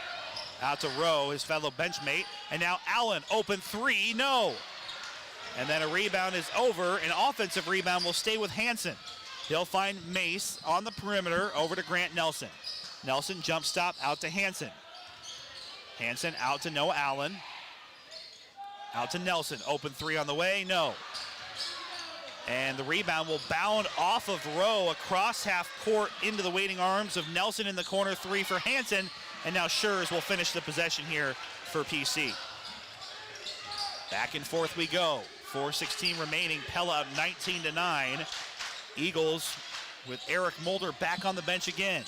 Out to Rowe, his fellow benchmate, and now Allen, open 3, no. And then a rebound is over. An offensive rebound will stay with Hansen. He'll find Mace on the perimeter over to Grant Nelson. Nelson jump stop out to Hansen. Hansen out to Noah Allen. Out to Nelson, open 3 on the way, no. And the rebound will bound off of Rowe across half court into the waiting arms of Nelson in the corner, 3 for Hansen. And now Schurz will finish the possession here for PC. Back and forth we go. 4:16 remaining, Pella up 19-9. Eagles with Eric Mulder back on the bench again.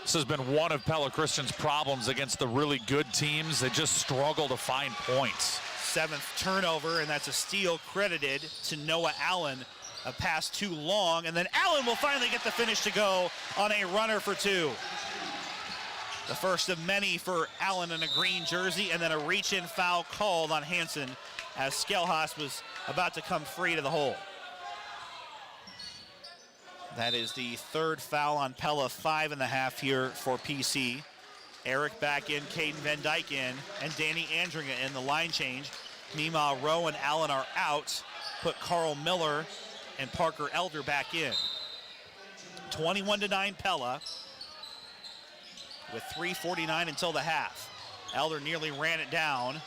This has been one of Pella Christian's problems against the really good teams. They just struggle to find points. 7th turnover, and that's a steal credited to Noah Allen. A pass too long, and then Allen will finally get the finish to go on a runner for 2. The first of many for Allen in a green jersey, and then a reach-in foul called on Hansen as Skelhaas was about to come free to the hole. That is the 3rd foul on Pella, 5.5 here for PC. Eric back in, Caden Van Dyke in, and Danny Andringa in the line change. Meanwhile, Rowe and Allen are out. Put Carl Miller and Parker Elder back in. 21-9 Pella with 3:49 until the half. Elder nearly ran it down.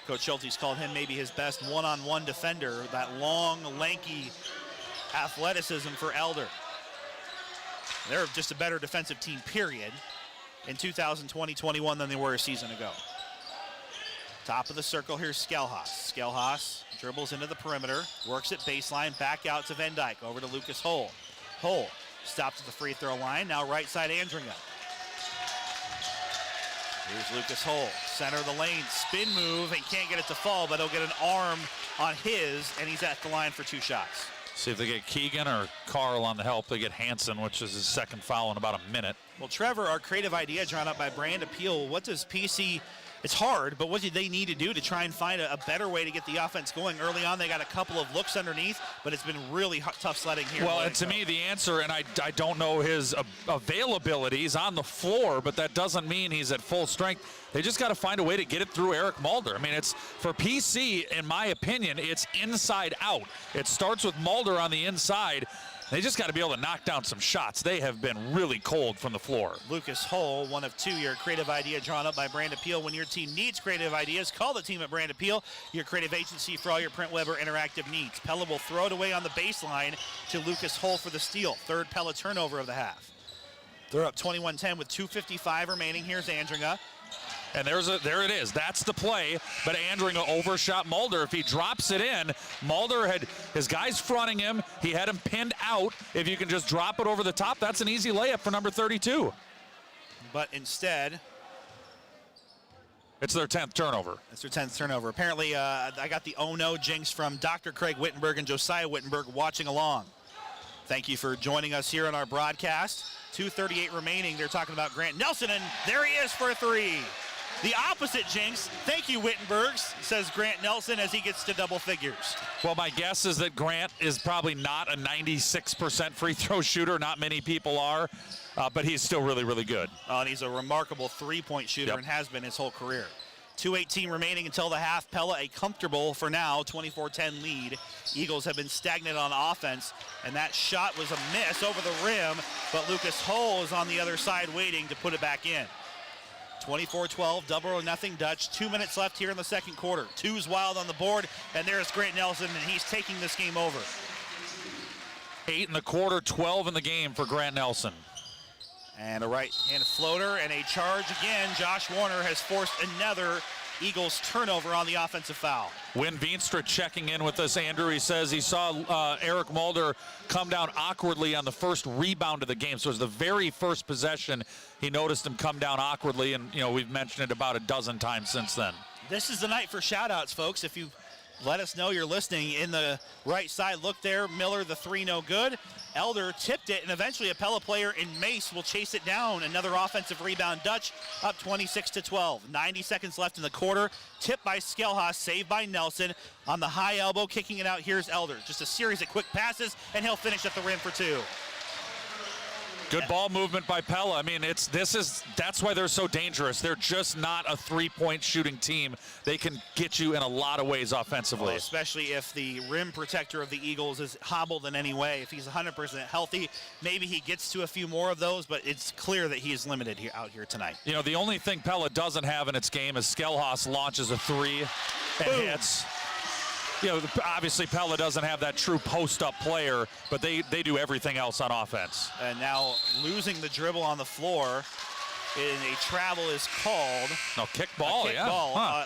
Coach Schulte's called him maybe his best one-on-one defender. That long, lanky athleticism for Elder. They're just a better defensive team, period, in 2020-21 than they were a season ago. Top of the circle, here's Skelhaas. Skelhaas dribbles into the perimeter, works at baseline, back out to Van Dyke, over to Lucas Hull. Hull stops at the free throw line, now right side Andringa. Here's Lucas Hull, center of the lane, spin move, and can't get it to fall, but he'll get an arm on his, and he's at the line for 2 shots. See if they get Keegan or Carl on the help. They get Hansen, which is his 2nd foul in about a minute. Well, Trevor, our creative idea drawn up by Brand Appeal, what does PC, it's hard, but what do they need to do to try and find a better way to get the offense going? Early on, they got a couple of looks underneath, but it's been really tough sledding here. Well, and to me, the answer, and I don't know his availability, he's on the floor, but that doesn't mean he's at full strength. They just got to find a way to get it through Eric Mulder. I mean, it's for PC, in my opinion, it's inside out. It starts with Mulder on the inside. They just got to be able to knock down some shots. They have been really cold from the floor. Lucas Hull, one of 2, your creative idea drawn up by Brand Appeal. When your team needs creative ideas, call the team at Brand Appeal, your creative agency for all your print, web, or interactive needs. Pella will throw it away on the baseline to Lucas Hull for the steal. 3rd Pella turnover of the half. They're up 21-10 with 2:55 remaining. Here's Andringa. And there it is. That's the play. But Andringa overshot Mulder. If he drops it in, Mulder had his guys fronting him. He had him pinned out. If you can just drop it over the top, that's an easy layup for number 32. But instead, it's their 10th turnover. It's their 10th turnover. Apparently, I got the oh no jinx from Dr. Craig Wittenberg and Josiah Wittenberg watching along. Thank you for joining us here on our broadcast. 2:38 remaining. They're talking about Grant Nelson, and there he is for a 3. The opposite jinx. Thank you, Wittenbergs, says Grant Nelson as he gets to double figures. Well, my guess is that Grant is probably not a 96% free throw shooter. Not many people are, but he's still really, really good. And he's a remarkable three-point shooter and has been his whole career. 2:18 remaining until the half. Pella a comfortable, for now, 24-10 lead. Eagles have been stagnant on offense, and that shot was a miss over the rim, but Lucas Hull is on the other side waiting to put it back in. 24-12, double or nothing Dutch. 2 minutes left here in the second quarter. 2's wild on the board, and there's Grant Nelson, and he's taking this game over. 8 in the quarter, 12 in the game for Grant Nelson. And a right-hand floater and a charge again. Josh Warner has forced another Eagles turnover on the offensive foul. Win Veenstra checking in with us, Andrew. He says he saw Eric Mulder come down awkwardly on the first rebound of the game. So it was the very first possession he noticed him come down awkwardly, and we've mentioned it about a dozen times since then. This is the night for shout-outs, folks. If you let us know you're listening. In the right side, look there, Miller, the three, no good. Elder tipped it, and eventually a Pella player in Mace will chase it down. Another offensive rebound. Dutch up 26-12. 90 seconds left in the quarter. Tipped by Skelhaas, saved by Nelson. On the high elbow, kicking it out, here's Elder. Just a series of quick passes, and he'll finish at the rim for two. Good ball movement by Pella. I mean, that's why they're so dangerous. They're just not a three-point shooting team. They can get you in a lot of ways offensively. Well, especially if the rim protector of the Eagles is hobbled in any way. If he's 100% healthy, maybe he gets to a few more of those, but it's clear that he is limited out here tonight. You know, the only thing Pella doesn't have in its game is Skelhaas launches a three and hits. You know, obviously Pella doesn't have that true post-up player, but they do everything else on offense. And now losing the dribble on the floor, and a travel is called. No, kick ball,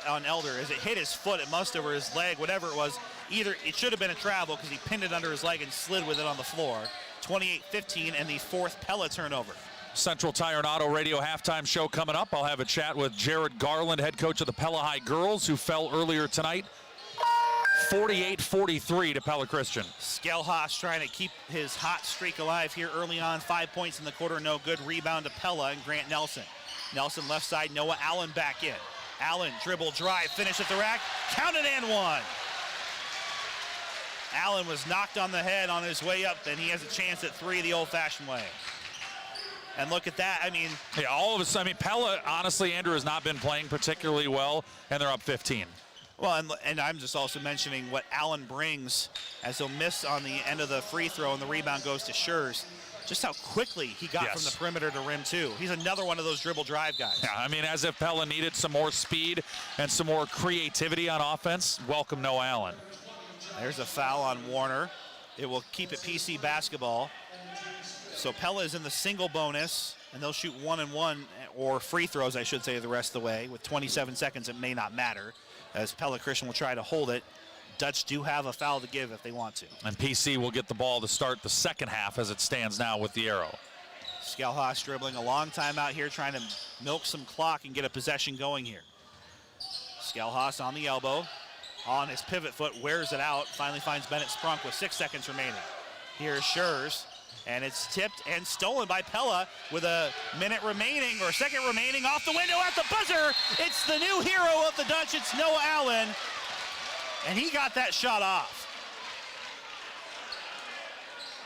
on Elder. As it hit his foot, it must have, or his leg, whatever it was. Either it should have been a travel because he pinned it under his leg and slid with it on the floor. 28-15 and the fourth Pella turnover. Central Tire and Auto Radio halftime show coming up. I'll have a chat with Jared Garland, head coach of the Pella High girls, who fell earlier tonight. 48-43 to Pella Christian. Skelhaas trying to keep his hot streak alive here early on. 5 points in the quarter, no good. Rebound to Pella and Grant Nelson. Nelson left side, Noah Allen back in. Allen dribble, drive, finish at the rack. Count it and one. Allen was knocked on the head on his way up, and he has a chance at three the old-fashioned way. And look at that, I mean. Yeah, all of a sudden, Pella, honestly, Andrew, has not been playing particularly well, and they're up 15. Well, and I'm just also mentioning what Allen brings, as he'll miss on the end of the free throw, and the rebound goes to Schurz. Just how quickly he got from the perimeter to rim, too. He's another one of those dribble drive guys. Yeah, I mean, as if Pella needed some more speed and some more creativity on offense, welcome Noah Allen. There's a foul on Warner. It will keep it PC basketball. So Pella is in the single bonus, and they'll shoot 1-and-1, or free throws, I should say, the rest of the way. With 27 seconds, it may not matter, as Pella Christian will try to hold it. Dutch do have a foul to give if they want to. And PC will get the ball to start the second half as it stands now with the arrow. Skelhaas dribbling a long time out here, trying to milk some clock and get a possession going here. Skelhaas on the elbow, on his pivot foot, wears it out, finally finds Bennett Sprunk with 6 seconds remaining. Here's Schurz, and it's tipped and stolen by Pella with a minute remaining, or a second remaining, off the window at the buzzer. It's the new hero of the Dutch, it's Noah Allen, and he got that shot off.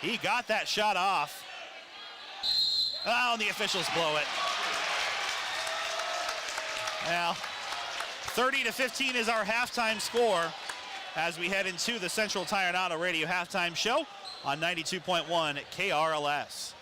He got that shot off. Oh, and the officials blow it. Now, 30-15 is our halftime score as we head into the Central Tire and Auto Radio halftime show on 92.1 KRLS.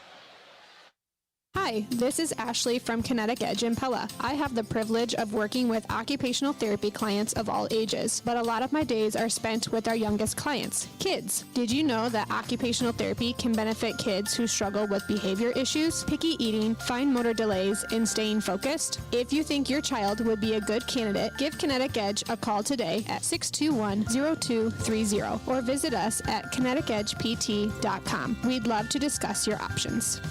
Hi, this is Ashley from Kinetic Edge in Pella. I have the privilege of working with occupational therapy clients of all ages, but a lot of my days are spent with our youngest clients, kids. Did you know that occupational therapy can benefit kids who struggle with behavior issues, picky eating, fine motor delays, and staying focused? If you think your child would be a good candidate, give Kinetic Edge a call today at 621-0230 or visit us at kineticedgept.com. We'd love to discuss your options.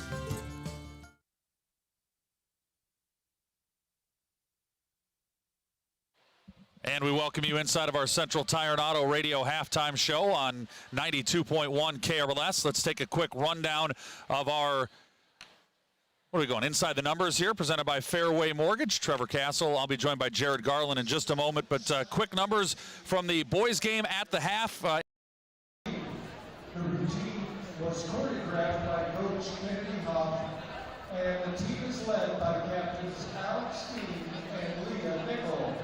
And we welcome you inside of our Central Tire and Auto Radio halftime show on 92.1 KRLS. Let's take a quick rundown of our, what are we going, Inside the Numbers here, presented by Fairway Mortgage. Trevor Castle. I'll be joined by Jared Garland in just a moment, but quick numbers from the boys game at the half. The routine was choreographed by Coach Kennedy Hoff, and the team is led by captains Alex Steen and Leah Nickel.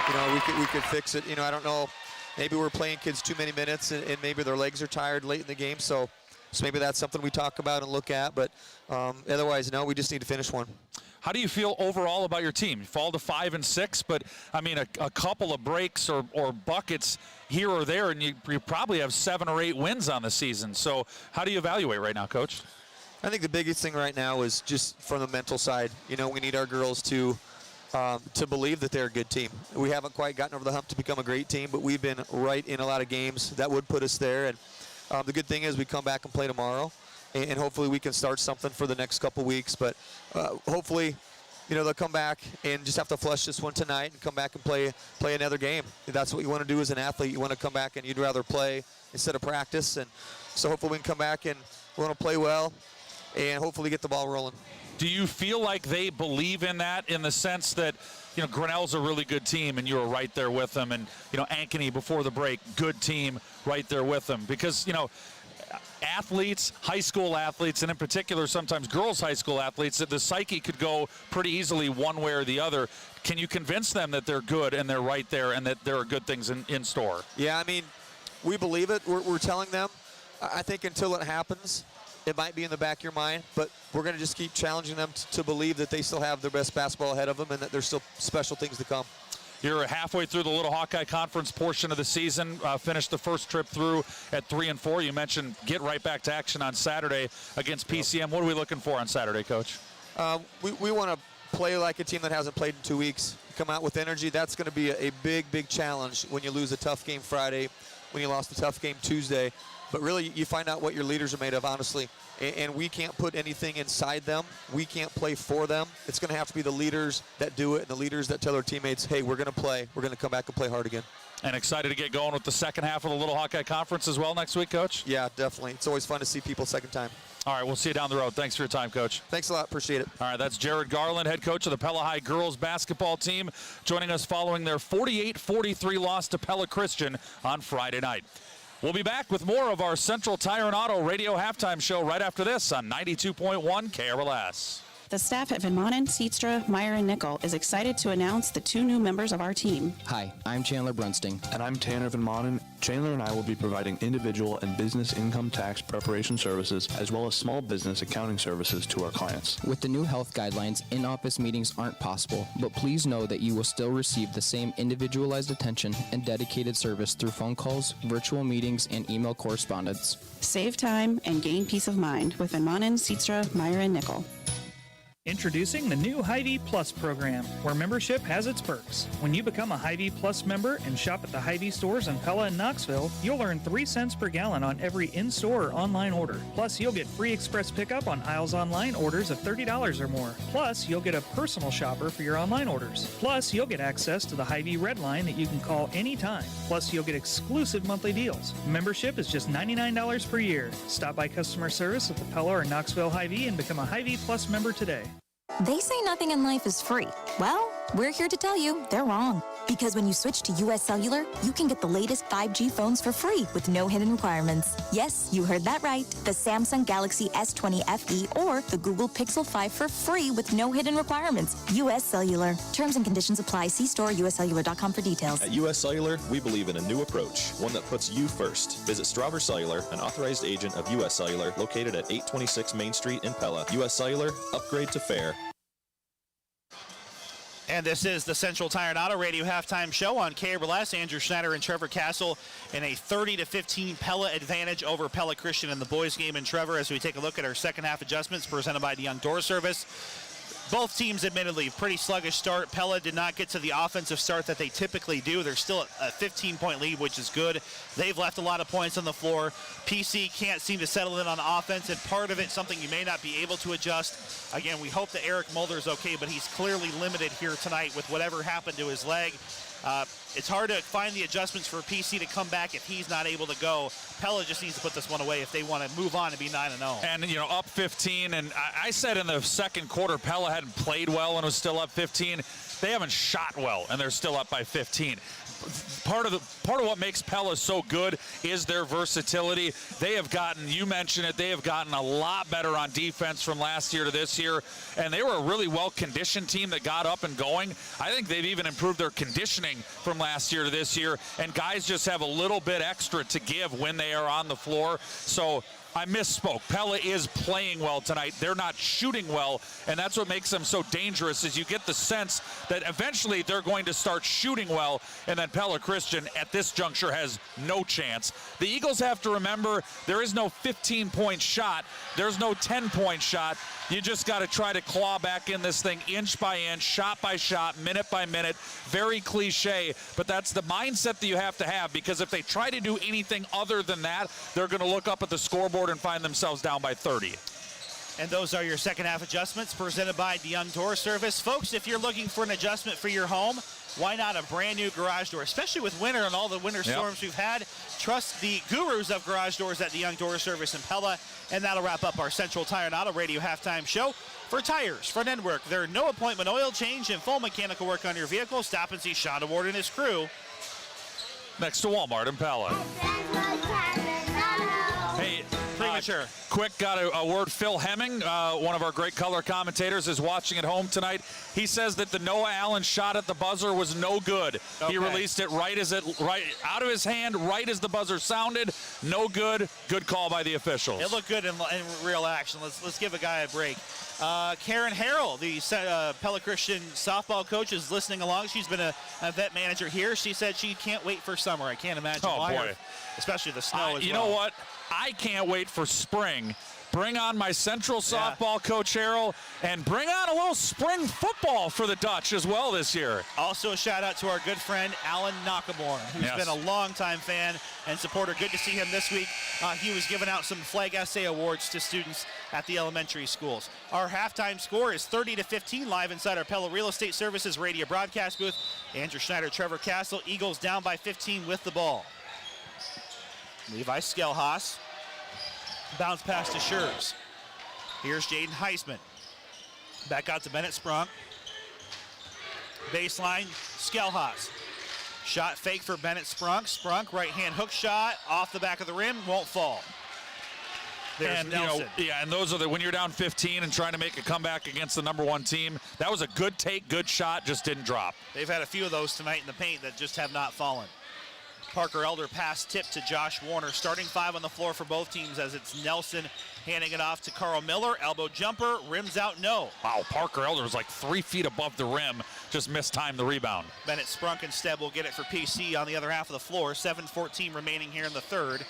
we could fix it. I don't know. Maybe we're playing kids too many minutes, and maybe their legs are tired late in the game. So maybe that's something we talk about and look at. But otherwise, no, we just need to finish one. How do you feel overall about your team? You fall to 5 and 6, but I mean a couple of breaks or buckets here or there, and you probably have 7 or 8 wins on the season. So how do you evaluate right now, Coach? I think the biggest thing right now is just from the mental side. We need our girls to believe that they're a good team. We haven't quite gotten over the hump to become a great team, but we've been right in a lot of games that would put us there. And the good thing is we come back and play tomorrow, and hopefully we can start something for the next couple weeks. But hopefully, they'll come back and just have to flush this one tonight and come back and play another game. That's what you want to do as an athlete. You want to come back and you'd rather play instead of practice. And so hopefully we can come back and we want to play well and hopefully get the ball rolling. Do you feel like they believe in that, in the sense that, Grinnell's a really good team and you were right there with them, and, Ankeny before the break, good team, right there with them? Because, athletes, high school athletes, and in particular sometimes girls high school athletes, that the psyche could go pretty easily one way or the other. Can you convince them that they're good and they're right there and that there are good things in store? Yeah, we believe it. We're telling them. I think until it happens, it might be in the back of your mind, but we're going to just keep challenging them to believe that they still have their best basketball ahead of them and that there's still special things to come. You're halfway through the Little Hawkeye Conference portion of the season. Finished the first trip through at 3-4. You mentioned get right back to action on Saturday against PCM. What are we looking for on Saturday, Coach? We want to play like a team that hasn't played in 2 weeks. Come out with energy. That's going to be a big, big challenge when you lose a tough game Friday, when you lost a tough game Tuesday. But really, you find out what your leaders are made of, honestly. And we can't put anything inside them. We can't play for them. It's going to have to be the leaders that do it and the leaders that tell their teammates, hey, we're going to play. We're going to come back and play hard again. And excited to get going with the second half of the Little Hawkeye Conference as well next week, Coach? Yeah, definitely. It's always fun to see people second time. All right, we'll see you down the road. Thanks for your time, Coach. Thanks a lot. Appreciate it. All right, that's Jared Garland, head coach of the Pella High girls basketball team, joining us following their 48-43 loss to Pella Christian on Friday night. We'll be back with more of our Central Tire and Auto radio halftime show right after this on 92.1 KRLS. The staff at Van Manen, Seatstra, Meyer, and Nickel is excited to announce the 2 new members of our team. Hi, I'm Chandler Brunsting. And I'm Tanner Van Manen. Chandler and I will be providing individual and business income tax preparation services as well as small business accounting services to our clients. With the new health guidelines, in-office meetings aren't possible, but please know that you will still receive the same individualized attention and dedicated service through phone calls, virtual meetings, and email correspondence. Save time and gain peace of mind with Van Manen, Seatstra, Meyer, and Nickel. Introducing the new Hy-Vee Plus program, where membership has its perks. When you become a Hy-Vee Plus member and shop at the Hy-Vee stores in Pella and Knoxville, you'll earn 3 cents per gallon on every in-store or online order. Plus, you'll get free express pickup on Isles Online orders of $30 or more. Plus, you'll get a personal shopper for your online orders. Plus, you'll get access to the Hy-Vee Red Line that you can call anytime. Plus, you'll get exclusive monthly deals. Membership is just $99 per year. Stop by customer service at the Pella or Knoxville Hy-Vee and become a Hy-Vee Plus member today. They say nothing in life is free. Well, we're here to tell you they're wrong. Because when you switch to US Cellular, you can get the latest 5G phones for free with no hidden requirements. Yes, you heard that right. The Samsung Galaxy S20 FE or the Google Pixel 5 for free with no hidden requirements. US Cellular. Terms and conditions apply. See store uscellular.com for details. At US Cellular, we believe in a new approach, one that puts you first. Visit Strawber Cellular, an authorized agent of US Cellular, located at 826 Main Street in Pella. US Cellular, upgrade to fair. And this is the Central Tire and Auto Radio halftime show on KRLS. Andrew Schneider and Trevor Castle in a 30-15 Pella advantage over Pella Christian in the boys game. And Trevor, as we take a look at our second half adjustments presented by the Young Door Service. Both teams, admittedly, pretty sluggish start. Pella did not get to the offensive start that they typically do. They're still at a 15-point lead, which is good. They've left a lot of points on the floor. PC can't seem to settle in on offense, and part of it, something you may not be able to adjust. Again, we hope that Eric Mulder's okay, but he's clearly limited here tonight with whatever happened to his leg. It's hard to find the adjustments for PC to come back if he's not able to go. Pella just needs to put this one away if they want to move on and be 9-0. And, you know, up 15, and I said in the second quarter Pella hadn't played well and was still up 15. They haven't shot well, and they're still up by 15. Part of what makes Pella so good is their versatility. They have gotten, you mentioned it, they have gotten a lot better on defense from last year to this year, and they were a really well-conditioned team that got up and going. I think they've even improved their conditioning from last year to this year, and guys just have a little bit extra to give when they are on the floor. So I misspoke. Pella is playing well tonight. They're not shooting well, and that's what makes them so dangerous, is you get the sense that eventually they're going to start shooting well, and then Pella Christian at this juncture has no chance. The Eagles have to remember there is no 15-point shot. There's no 10-point shot. You just got to try to claw back in this thing inch by inch, shot by shot, minute by minute. Very cliche, but that's the mindset that you have to have, because if they try to do anything other than that, they're going to look up at the scoreboard and find themselves down by 30. And those are your second half adjustments presented by the Young Door Service. Folks, if you're looking for an adjustment for your home, why not a brand new garage door, especially with winter and all the winter storms we've had. Trust the gurus of garage doors at the Young Door Service in Pella. And that'll wrap up our Central Tire and Auto Radio halftime show. For tires, front end work, there are no appointment oil change and full mechanical work on your vehicle. Stop and see Sean Ward and his crew next to Walmart in Pella. Hey, premature. Quick, got a word. Phil Hemming, one of our great color commentators, is watching at home tonight. He says that the Noah Allen shot at the buzzer was no good. Okay. He released it right out of his hand, right as the buzzer sounded. No good. Good call by the officials. It looked good in real action. Let's give a guy a break. Karen Harrell, the Pella Christian softball coach, is listening along. She's been an event manager here. She said she can't wait for summer. I can't imagine why. Boy. Especially the snow as well. You know what? I can't wait for spring. Bring on my Central softball coach, Harrell, and bring on a little spring football for the Dutch as well this year. Also a shout out to our good friend, Alan Nakamura, who's been a longtime fan and supporter. Good to see him this week. He was giving out some flag essay awards to students at the elementary schools. Our halftime score is 30-15 live inside our Pella Real Estate Services radio broadcast booth. Andrew Schneider, Trevor Castle, Eagles down by 15 with the ball. Levi Skelhaas. Bounce pass to Schurz. Here's Jaden Heisman. Back out to Bennett Sprunk. Baseline, Skelhaas. Shot fake for Bennett Sprunk. Sprunk, right hand hook shot, off the back of the rim, won't fall. There's Nelson. And those are when you're down 15 and trying to make a comeback against the #1 team. That was a good take, good shot, just didn't drop. They've had a few of those tonight in the paint that just have not fallen. Parker Elder pass tip to Josh Warner. Starting five on the floor for both teams as it's Nelson handing it off to Carl Miller. Elbow jumper, rims out, no. Wow, Parker Elder was like 3 feet above the rim, just mistimed the rebound. Bennett Sprunk instead will get it for PC on the other half of the floor. 7:14 remaining here in the third.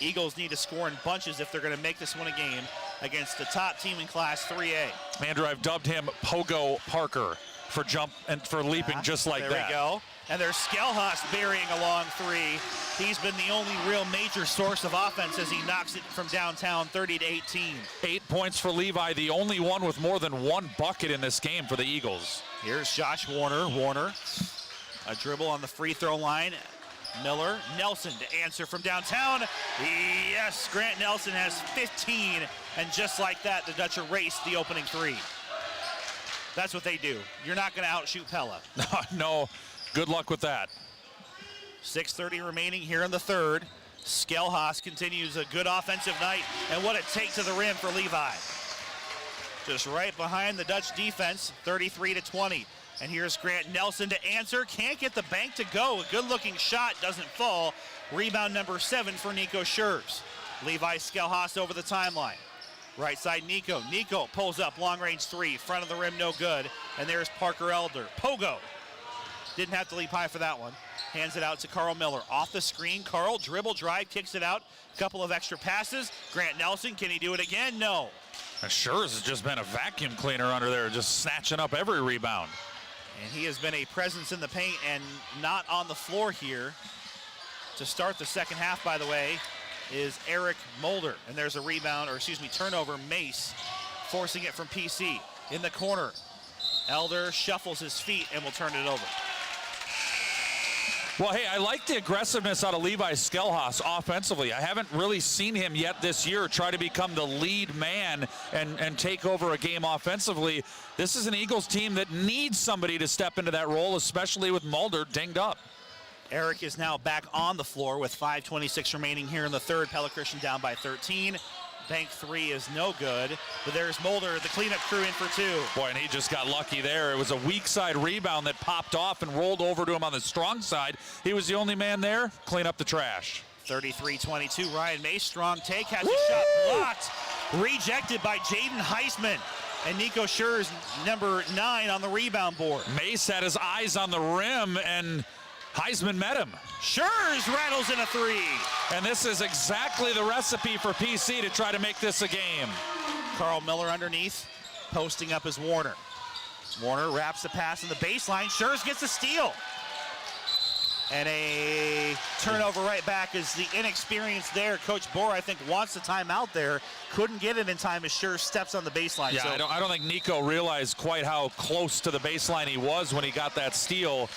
Eagles need to score in bunches if they're going to make this one a game against the top team in Class 3A. Andrew, I've dubbed him Pogo Parker for jump and for leaping just like that. There we go. And there's Skelhaas burying a long three. He's been the only real major source of offense as he knocks it from downtown, 30-18. 8 points for Levi, the only one with more than one bucket in this game for the Eagles. Here's Josh Warner. Warner, a dribble on the free throw line. Miller, Nelson to answer from downtown. Yes, Grant Nelson has 15. And just like that, the Dutch erased the opening three. That's what they do. You're not going to outshoot Pella. No. Good luck with that. 6:30 remaining here in the third. Skelhaas continues a good offensive night. And what a take to the rim for Levi. Just right behind the Dutch defense, 33-20. And here's Grant Nelson to answer. Can't get the bank to go. A good-looking shot doesn't fall. Rebound number 7 for Nico Schurz. Levi Skelhaas over the timeline. Right side, Nico. Nico pulls up, long-range three. Front of the rim, no good. And there's Parker Elder. Pogo. Didn't have to leap high for that one. Hands it out to Carl Miller. Off the screen, Carl, dribble, drive, kicks it out. Couple of extra passes. Grant Nelson, can he do it again? No. Schurz has just been a vacuum cleaner under there, just snatching up every rebound. And he has been a presence in the paint and not on the floor here. To start the second half, by the way, is Eric Mulder. And there's a rebound, or excuse me, turnover. Mace forcing it from PC. In the corner, Elder shuffles his feet and will turn it over. Well, hey, I like the aggressiveness out of Levi Skelhaus offensively. I haven't really seen him yet this year try to become the lead man and take over a game offensively. This is an Eagles team that needs somebody to step into that role, especially with Mulder dinged up. Eric is now back on the floor with 5:26 remaining here in the third. Pella Christian down by 13. Bank three is no good, but there's Mulder, the cleanup crew, in for two. Boy, and he just got lucky there. It was a weak side rebound that popped off and rolled over to him on the strong side. He was the only man there. Clean up the trash. 33-22, Ryan May, strong take, has a shot blocked. Rejected by Jaden Heisman. And Nico Schurz, number 9 on the rebound board. Mace had his eyes on the rim, and Heisman met him. Schurz rattles in a three. And this is exactly the recipe for PC to try to make this a game. Carl Miller underneath, posting up as Warner. Warner wraps the pass in the baseline. Schurz gets a steal. And a turnover right back is the inexperience there. Coach Bohr, I think, wants the timeout there. Couldn't get it in time as Schurz steps on the baseline. Yeah, so I don't think Nico realized quite how close to the baseline he was when he got that steal.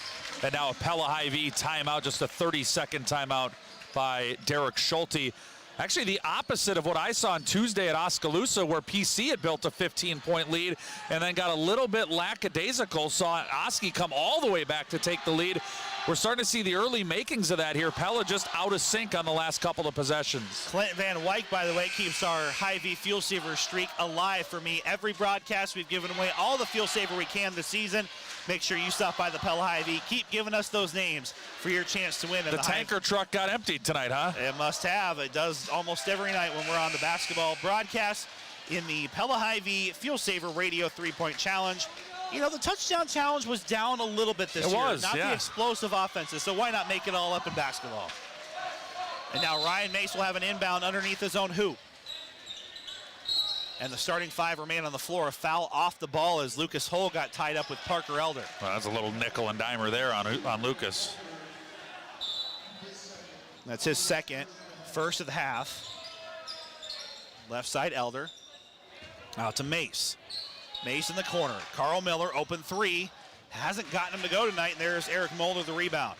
And now a Pella Hy-Vee timeout, just a 30-second timeout by Derek Schulte. Actually, the opposite of what I saw on Tuesday at Oskaloosa, where PC had built a 15-point lead and then got a little bit lackadaisical, saw Oski come all the way back to take the lead. We're starting to see the early makings of that here. Pella just out of sync on the last couple of possessions. Clint Van Wyk, by the way, keeps our Hy-Vee Fuel Saver streak alive for me. Every broadcast, we've given away all the Fuel Saver we can this season. Make sure you stop by the Pella Hy-Vee. Keep giving us those names for your chance to win. The tanker truck got emptied tonight, huh? It must have. It does almost every night when we're on the basketball broadcast in the Pella Hy-Vee Fuel Saver Radio 3-Point Challenge. You know, the touchdown challenge was down a little bit this year. Was, not yeah. the explosive offenses, so why not make it all up in basketball? And now Ryan Mace will have an inbound underneath his own hoop. And the starting 5 remain on the floor. A foul off the ball as Lucas Hull got tied up with Parker Elder. Well, that's a little nickel and dimer there on Lucas. That's his second, first of the half. Left side Elder. Out to Mace. Mace in the corner. Carl Miller, open three. Hasn't gotten him to go tonight, and there's Eric Mulder, the rebound.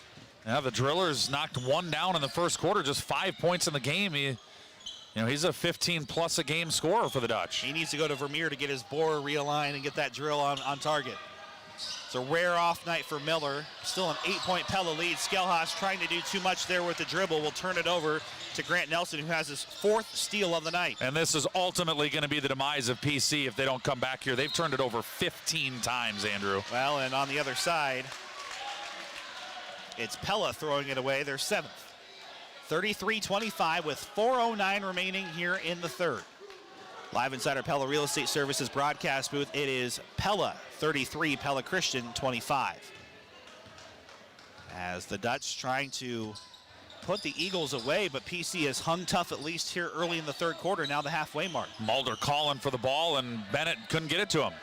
Yeah, the Drillers knocked one down in the first quarter, just 5 points in the game. He's a 15-plus a game scorer for the Dutch. He needs to go to Vermeer to get his bore realigned and get that drill on target. It's a rare off night for Miller. Still an 8-point Pella lead. Skelhaus trying to do too much there with the dribble. Will turn it over to Grant Nelson, who has his 4th steal of the night. And this is ultimately going to be the demise of PC if they don't come back here. They've turned it over 15 times, Andrew. Well, and on the other side, it's Pella throwing it away, their 7th. 33-25 with 4:09 remaining here in the third. Live inside our Pella Real Estate Services broadcast booth, it is Pella 33, Pella Christian 25. As the Dutch trying to put the Eagles away, but PC has hung tough at least here early in the third quarter, now the halfway mark. Mulder calling for the ball, and Bennett couldn't get it to him.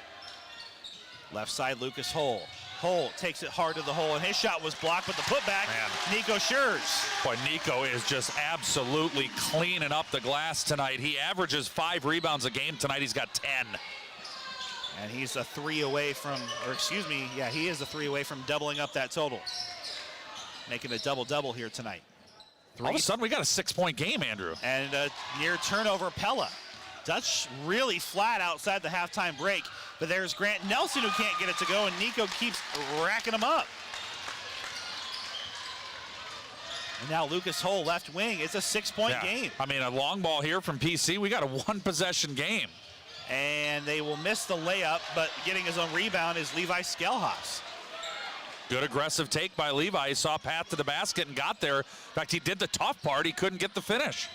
Left side, Lucas Hull. Hull takes it hard to the hole, and his shot was blocked, but the putback, Nico Schurz. Boy, Nico is just absolutely cleaning up the glass tonight. He averages 5 rebounds a game tonight. He's got 10. And he's a 3 away from, he is a 3 away from doubling up that total. Making a double-double here tonight. All of a sudden, we got a 6-point game, Andrew. And a near turnover, Pella. Dutch really flat outside the halftime break, but there's Grant Nelson who can't get it to go, and Nico keeps racking them up. And now Lucas Hull, left wing. It's a 6-point game. I mean, a long ball here from PC. We got a 1-possession game. And they will miss the layup, but getting his own rebound is Levi Skelhaus. Good aggressive take by Levi. He saw a path to the basket and got there. In fact, he did the tough part. He couldn't get the finish.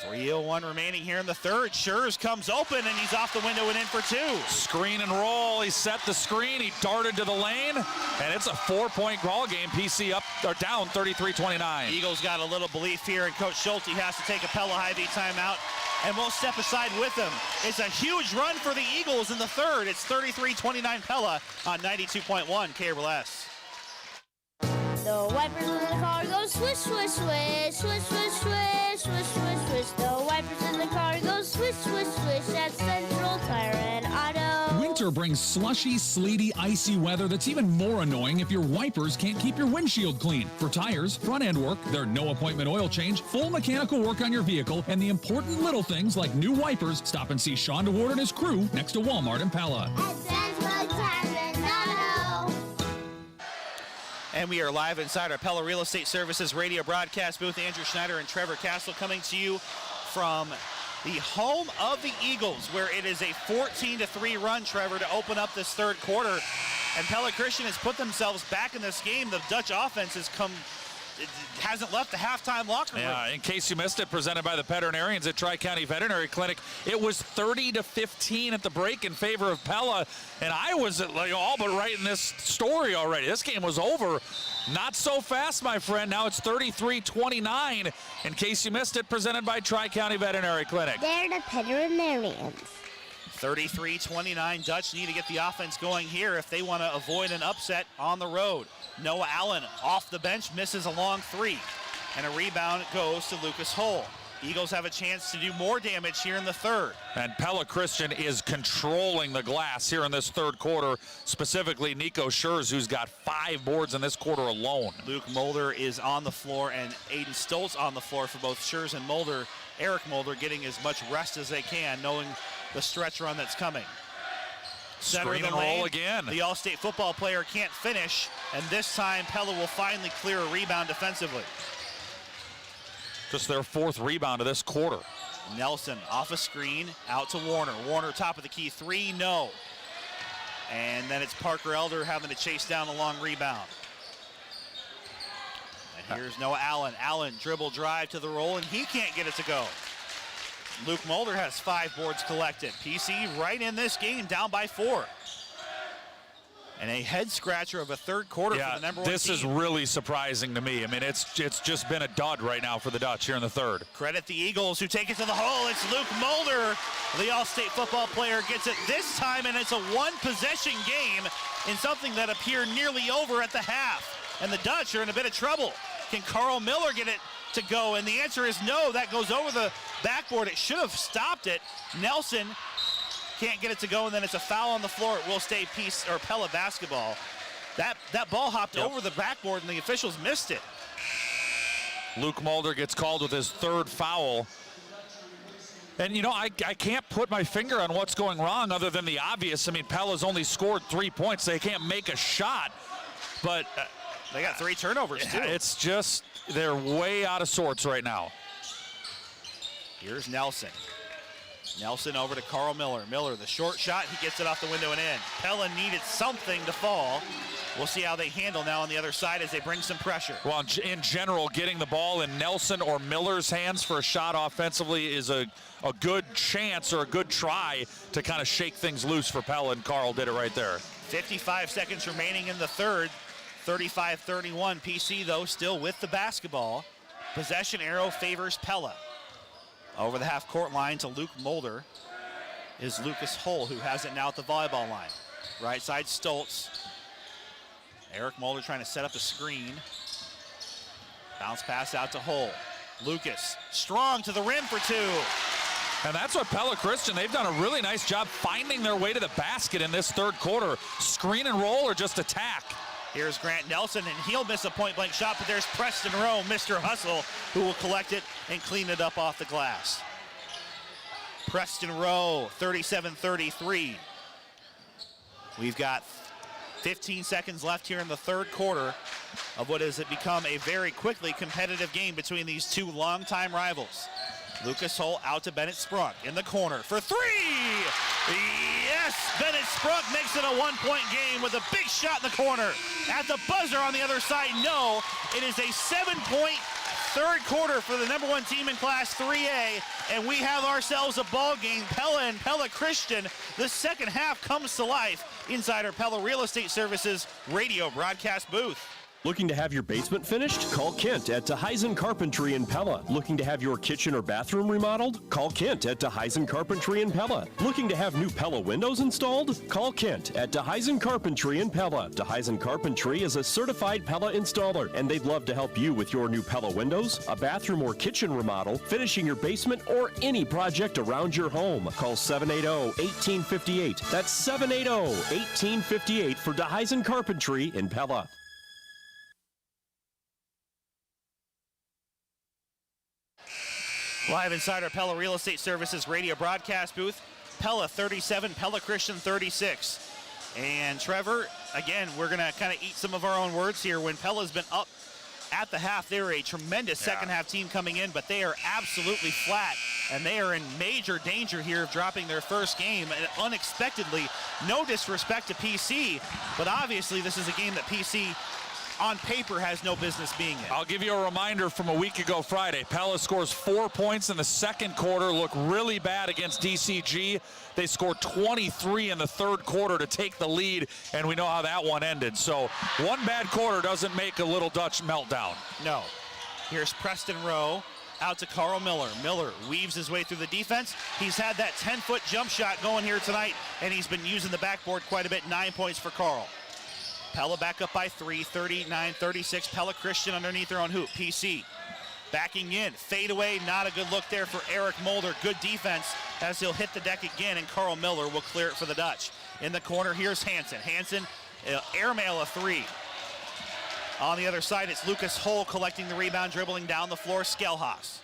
3:01 remaining here in the third. Schurz comes open, and he's off the window and in for 2. Screen and roll. He set the screen. He darted to the lane, and it's a 4-point ball game. PC up or down 33-29. Eagles got a little belief here, and Coach Schulte has to take a Pella Hy-Vee timeout, and we'll step aside with him. It's a huge run for the Eagles in the third. It's 33-29 Pella on 92.1 KRLS. The wipers in the car go swish, swish, swish, swish, swish, swish, swish, swish, swish. The wipers in the car go swish, swish, swish at Central Tire and Auto. Winter Winter brings slushy, sleety, icy weather that's even more annoying if your wipers can't keep your windshield clean. For tires, front end work, their no appointment oil change, full mechanical work on your vehicle, and the important little things like new wipers, stop and see Sean DeWard and his crew next to Walmart in Pella. And we are live inside our Pella Real Estate Services radio broadcast booth. Andrew Schneider and Trevor Castle coming to you from the home of the Eagles, where it is a 14-3 run, Trevor, to open up this third quarter. And Pella Christian has put themselves back in this game. The Dutch offense hasn't left the halftime locker room. Yeah, in case you missed it, presented by the veterinarians at Tri-County Veterinary Clinic. It was 30-15 at the break in favor of Pella, and I was all but writing this story already. This game was over. Not so fast, my friend. Now it's 33-29. In case you missed it, presented by Tri-County Veterinary Clinic. They're the veterinarians. 33-29. Dutch need to get the offense going here if they want to avoid an upset on the road. Noah Allen off the bench, misses a long three. And a rebound goes to Lucas Hull. Eagles have a chance to do more damage here in the third. And Pella Christian is controlling the glass here in this third quarter, specifically Nico Schurz, who's got 5 boards in this quarter alone. Luke Mulder is on the floor, and Aiden Stoltz on the floor for both Schurz and Mulder. Eric Mulder getting as much rest as they can, knowing the stretch run that's coming. Center Screen of the and lane, roll again. The All-State football player can't finish, and this time Pella will finally clear a rebound defensively. Just their 4th rebound of this quarter. Nelson off a screen, out to Warner. Warner top of the key, 3, no. And then it's Parker Elder having to chase down the long rebound. And here's Noah Allen. Allen dribble drive to the roll, and he can't get it to go. Luke Mulder has 5 boards collected. PC right in this game, down by 4. And a head scratcher of a third quarter for the number 1 this team. is really surprising to me. I mean, it's just been a dud right now for the Dutch here in the third. Credit the Eagles who take it to the hole. It's Luke Mulder. The All-State football player gets it this time, and it's a 1-possession game in something that appeared nearly over at the half. And the Dutch are in a bit of trouble. Can Carl Miller get it to go? And the answer is no. That goes over the backboard. It should have stopped it. Nelson can't get it to go, and then it's a foul on the floor. It will stay Pella basketball. That ball hopped over the backboard, and the officials missed it. Luke Mulder gets called with his 3rd foul. And, you know, I can't put my finger on what's going wrong other than the obvious. I mean, Pella's only scored 3 points. They can't make a shot. But they got 3 turnovers, too. It's just they're way out of sorts right now. Here's Nelson. Nelson over to Carl Miller. Miller, the short shot, he gets it off the window and in. Pella needed something to fall. We'll see how they handle now on the other side as they bring some pressure. Well, in general, getting the ball in Nelson or Miller's hands for a shot offensively is a good chance or a good try to kind of shake things loose for Pella, and Carl did it right there. 55 seconds remaining in the third. 35-31. PC, though, still with the basketball. Possession arrow favors Pella. Over the half-court line to Luke Mulder is Lucas Hull, who has it now at the volleyball line. Right side, Stoltz. Eric Mulder trying to set up a screen. Bounce pass out to Hull. Lucas, strong to the rim for 2. And that's what Pella Christian, they've done a really nice job finding their way to the basket in this third quarter. Screen and roll or just attack. Here's Grant Nelson, and he'll miss a point-blank shot, but there's Preston Rowe, Mr. Hustle, who will collect it and clean it up off the glass. Preston Rowe, 37-33. We've got 15 seconds left here in the third quarter of what has become a very quickly competitive game between these two longtime rivals. Lucas Hull out to Bennett Sprunk in the corner for 3! Yes, Bennett Sprunk makes it a 1-point game with a big shot in the corner. At the buzzer on the other side, no. It is a 7-point third quarter for the number 1 team in Class 3A, and we have ourselves a ball game. Pella and Pella Christian. The second half comes to life inside our Pella Real Estate Services radio broadcast booth. Looking to have your basement finished? Call Kent at DeHeisen Carpentry in Pella. Looking to have your kitchen or bathroom remodeled? Call Kent at DeHeisen Carpentry in Pella. Looking to have new Pella windows installed? Call Kent at DeHeisen Carpentry in Pella. DeHeisen Carpentry is a certified Pella installer, and they'd love to help you with your new Pella windows, a bathroom or kitchen remodel, finishing your basement, or any project around your home. Call 780-1858. That's 780-1858 for DeHeisen Carpentry in Pella. Live inside our Pella Real Estate Services radio broadcast booth, Pella 37, Pella Christian 36. And Trevor, again, we're going to kind of eat some of our own words here. When Pella's been up at the half, they were a tremendous second half team coming in, but they are absolutely flat, and they are in major danger here of dropping their first game, and unexpectedly. No disrespect to PC, but obviously this is a game that PC on paper has no business being in. I'll give you a reminder from a week ago Friday. Pella scores 4 points in the second quarter, look really bad against DCG. They scored 23 in the third quarter to take the lead, and we know how that one ended. So one bad quarter doesn't make a Little Dutch meltdown. No. Here's Preston Rowe out to Carl Miller. Miller weaves his way through the defense. He's had that 10-foot jump shot going here tonight, and he's been using the backboard quite a bit. 9 points for Carl. Pella back up by 3, 39-36. Pella Christian underneath their own hoop. PC backing in. Fade away, not a good look there for Eric Mulder. Good defense as he'll hit the deck again, and Carl Miller will clear it for the Dutch. In the corner, here's Hansen. Hansen, airmail a 3. On the other side, it's Lucas Hull collecting the rebound, dribbling down the floor. Skelhaas.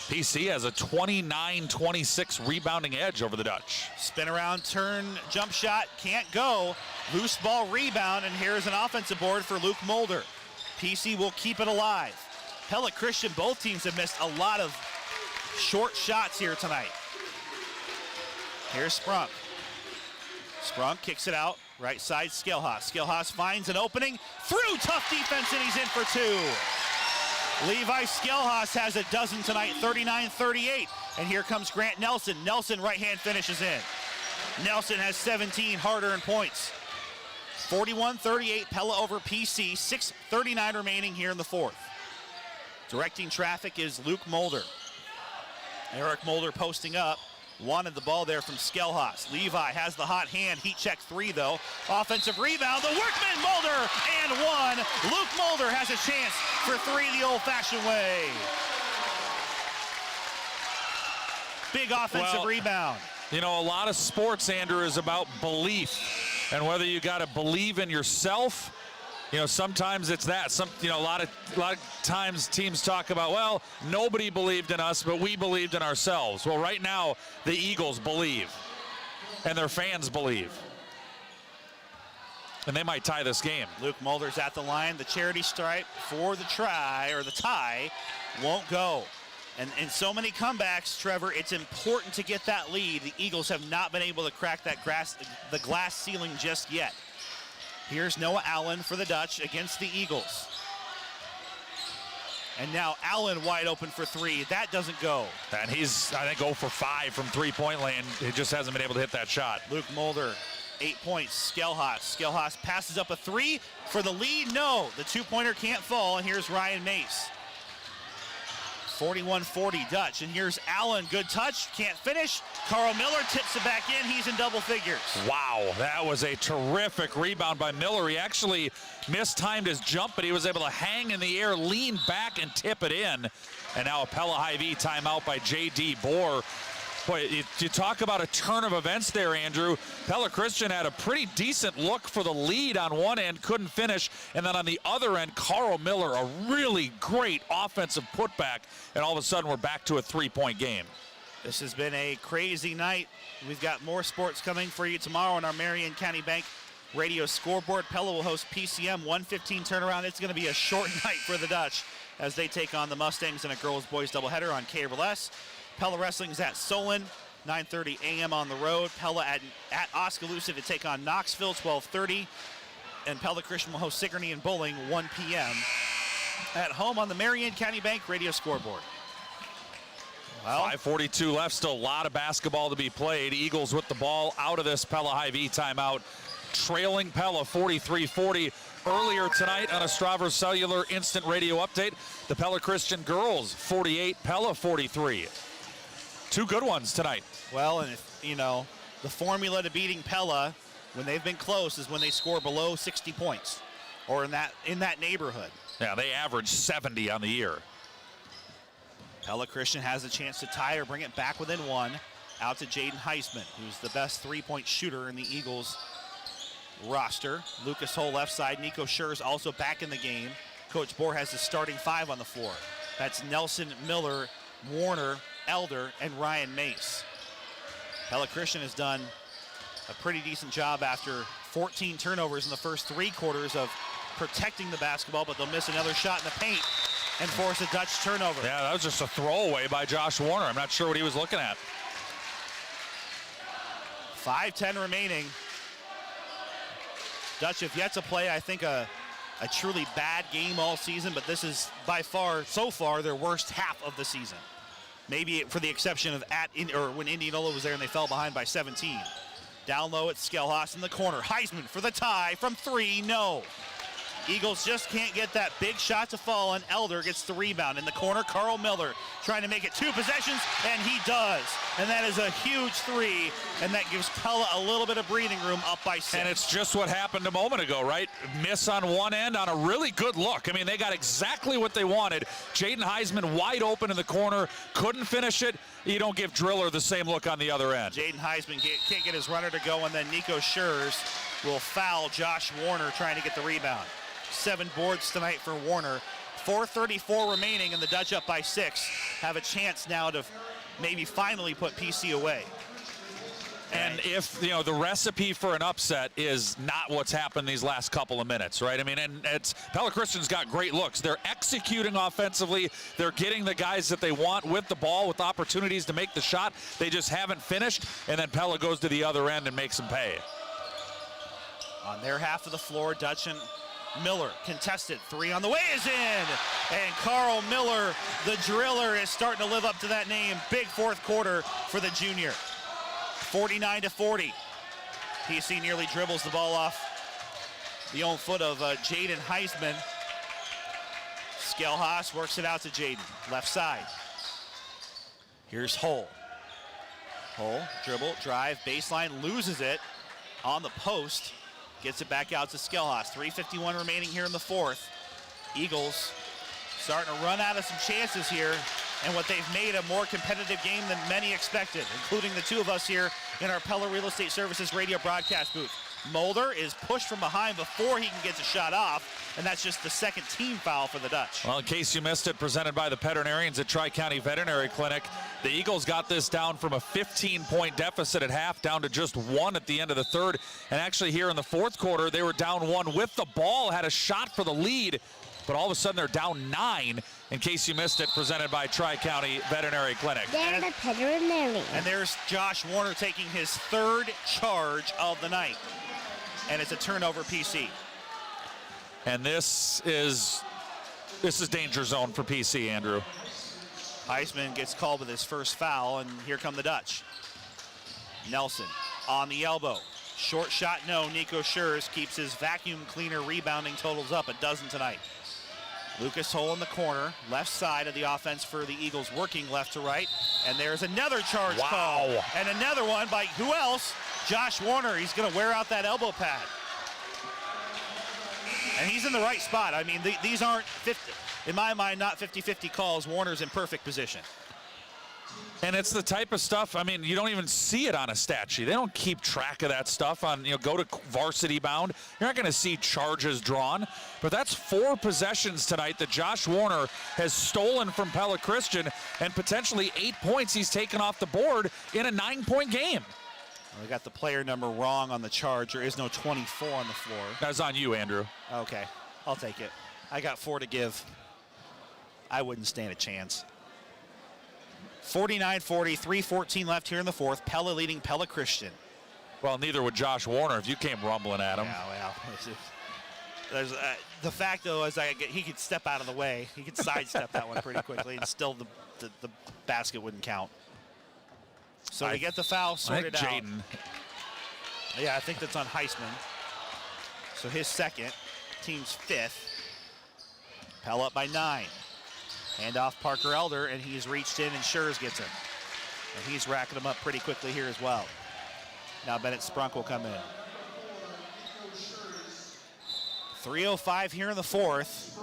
PC has a 29-26 rebounding edge over the Dutch. Spin around, turn, jump shot, can't go. Loose ball rebound, and here's an offensive board for Luke Mulder. PC will keep it alive. Pella Christian, both teams have missed a lot of short shots here tonight. Here's Sprunk. Sprunk kicks it out, right side, Skelhaas. Skelhaas finds an opening, through tough defense, and he's in for 2. Levi Skelhaas has a dozen tonight, 39-38. And here comes Grant Nelson. Nelson right-hand finishes in. Nelson has 17 hard-earned points. 41-38, Pella over PC. 6:39 remaining here in the fourth. Directing traffic is Luke Mulder. Eric Mulder posting up. Wanted the ball there from Skelhaas. Levi has the hot hand. Heat check 3, though. Offensive rebound. The workman, Mulder, and 1. Luke Mulder has a chance for 3 the old-fashioned way. Big offensive rebound. You know, a lot of sports, Andrew, is about belief. And whether you got to believe in yourself, you know, sometimes it's that. A lot of times teams talk about, well, nobody believed in us, but we believed in ourselves. Well, right now, the Eagles believe, and their fans believe. And they might tie this game. Luke Mulder's at the line. The charity stripe for the try, or the tie, won't go. And in so many comebacks, Trevor, it's important to get that lead. The Eagles have not been able to crack the glass ceiling just yet. Here's Noah Allen for the Dutch against the Eagles. And now Allen wide open for 3. That doesn't go. And he's, I think, 0 for 5 from three-point land. He just hasn't been able to hit that shot. Luke Mulder, 8 points. Skelhaas. Skelhaas passes up a 3 for the lead. No, the two-pointer can't fall. And here's Ryan Mace. 41-40 Dutch. And here's Allen. Good touch. Can't finish. Carl Miller tips it back in. He's in double figures. Wow, that was a terrific rebound by Miller. He actually mistimed his jump, but he was able to hang in the air, lean back, and tip it in. And now a Pella Hy-Vee timeout by J.D. Bohr. Boy, you talk about a turn of events there, Andrew. Pella Christian had a pretty decent look for the lead on one end, couldn't finish. And then on the other end, Carl Miller, a really great offensive putback. And all of a sudden, we're back to a 3-point game. This has been a crazy night. We've got more sports coming for you tomorrow on our Marion County Bank radio scoreboard. Pella will host PCM, 1:15 turnaround. It's going to be a short night for the Dutch as they take on the Mustangs in a girls-boys doubleheader on KRLS. Pella Wrestling's at Solon, 9:30 a.m. on the road. Pella at Oskaloosa to take on Knoxville, 12:30. And Pella Christian will host Sigourney and Bowling, 1 p.m. at home on the Marion County Bank radio scoreboard. Well, 5:42 left, still a lot of basketball to be played. Eagles with the ball out of this Pella Hy-Vee timeout. trailing Pella 43-40. Earlier tonight on a Strawver Cellular Instant Radio Update, the Pella Christian girls 48, Pella 43. Two good ones tonight. Well, and if, you know, the formula to beating Pella when they've been close is when they score below 60 points or in that neighborhood. Yeah, they average 70 on the year. Pella Christian has a chance to tie or bring it back within one. Out to Jaden Heisman, who's the best three-point shooter in the Eagles roster. Lucas Hull left side. Nico Schurz also back in the game. Coach Bohr has his starting five on the floor. That's Nelson, Miller, Warner, Elder, and Ryan Mace. Pella Christian has done a pretty decent job after 14 turnovers in the first 3 quarters of protecting the basketball, but they'll miss another shot in the paint and force a Dutch turnover. Yeah, that was just a throwaway by Josh Warner. I'm not sure what he was looking at. 5:10 remaining. Dutch have yet to play, I think, a truly bad game all season, but this is by far, so far, their worst half of the season. Maybe for the exception of when Indianola was there and they fell behind by 17. Down low at Skelhaus in the corner. Heisman for the tie from 3, no. Eagles just can't get that big shot to fall, and Elder gets the rebound. In the corner, Carl Miller trying to make it 2 possessions, and he does. And that is a huge 3, and that gives Pella a little bit of breathing room, up by 6. And it's just what happened a moment ago, right? Miss on one end on a really good look. I mean, they got exactly what they wanted. Jaden Heisman wide open in the corner, couldn't finish it. You don't give Driller the same look on the other end. Jaden Heisman can't get his runner to go, and then Nico Schurz will foul Josh Warner trying to get the rebound. 7 boards tonight for Warner. 4:34 remaining, and the Dutch up by 6 have a chance now to maybe finally put PC away. And if, you know, the recipe for an upset is not what's happened these last couple of minutes, right? I mean, and it's Pella Christian's got great looks. They're executing offensively. They're getting the guys that they want with the ball, with opportunities to make the shot. They just haven't finished, and then Pella goes to the other end and makes them pay. On their half of the floor, Dutch and Miller contested. 3 on the way is in. And Carl Miller, the driller, is starting to live up to that name. Big fourth quarter for the junior. 49-40. PC nearly dribbles the ball off the own foot of Jaden Heisman. Skelhaus works it out to Jaden. Left side. Here's Hull. Hull, dribble, drive, baseline, loses it on the post. Gets it back out to Skelhaus. 3:51 remaining here in the fourth. Eagles starting to run out of some chances here, and what they've made a more competitive game than many expected, including the 2 of us here in our Pella Real Estate Services radio broadcast booth. Mulder is pushed from behind before he can get the shot off, and that's just the second team foul for the Dutch. Well, in case you missed it, presented by the veterinarians at Tri-County Veterinary Clinic, the Eagles got this down from a 15-point deficit at half down to just 1 at the end of the third. And actually here in the fourth quarter, they were down 1 with the ball, had a shot for the lead, but all of a sudden they're down 9. In case you missed it, presented by Tri-County Veterinary Clinic. They're the veterinarian. And there's Josh Warner taking his 3rd charge of the night. And it's a turnover, PC. And this is danger zone for PC, Andrew. Heisman gets called with his first foul, and here come the Dutch. Nelson on the elbow. Short shot, no. Nico Schurz keeps his vacuum cleaner rebounding totals up, a dozen tonight. Lucas Hull in the corner, left side of the offense for the Eagles, working left to right. And there's another charge call. And another one by who else? Josh Warner. He's going to wear out that elbow pad. And he's in the right spot. I mean, these aren't, in my mind, not 50-50 calls. Warner's in perfect position. And it's the type of stuff, I mean, you don't even see it on a stat sheet. They don't keep track of that stuff on, you know, go to Varsity Bound. You're not going to see charges drawn. But that's 4 possessions tonight that Josh Warner has stolen from Pella Christian, and potentially 8 points he's taken off the board in a 9-point game. Well, we got the player number wrong on the charge. There is no 24 on the floor. That's on you, Andrew. Okay, I'll take it. I got 4 to give. I wouldn't stand a chance. 49-40, 3:14 left here in the fourth. Pella leading Pella Christian. Well, neither would Josh Warner if you came rumbling at him. Yeah, well, there's the fact though is he could step out of the way. He could sidestep that one pretty quickly, and still the basket wouldn't count. So we get the foul sorted out. Jaden. Yeah, I think that's on Heisman. So his second, team's 5th. Pella up by 9. Hand off Parker Elder, and he's reached in, and Schurz gets him. And he's racking them up pretty quickly here as well. Now Bennett Sprunk will come in. 3:05 here in the 4th.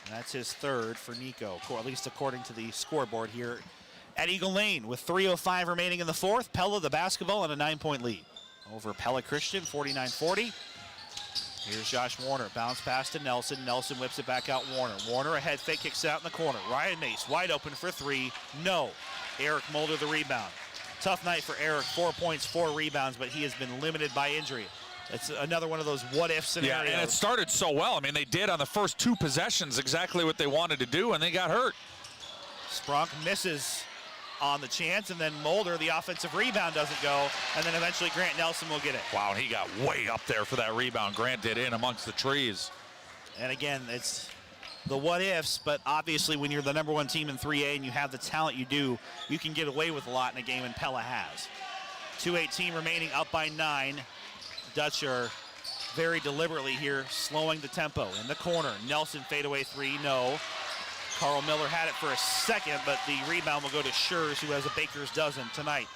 And that's his 3rd for Nico, at least according to the scoreboard here at Eagle Lane. With 3:05 remaining in the 4th, Pella the basketball and a 9-point lead over Pella Christian, 49-40. Here's Josh Warner, bounce pass to Nelson. Nelson whips it back out Warner. Warner a head fake, kicks it out in the corner. Ryan Mace wide open for 3, no. Eric Mulder the rebound. Tough night for Eric, 4 points, 4 rebounds, but he has been limited by injury. It's another one of those what-if scenarios. Yeah, and it started so well. I mean, they did on the first 2 possessions exactly what they wanted to do, and they got hurt. Sprunk misses on the chance, and then Mulder, the offensive rebound, doesn't go, and then eventually Grant Nelson will get it. Wow, and he got way up there for that rebound. Grant did in amongst the trees. And again, it's the what-ifs, but obviously when you're the #1 team in 3A and you have the talent you do, you can get away with a lot in a game, and Pella has. 2:18 remaining, up by 9. Dutch are very deliberately here, slowing the tempo. In the corner, Nelson fadeaway 3, no. Carl Miller had it for a second, but the rebound will go to Schurz, who has a baker's dozen tonight.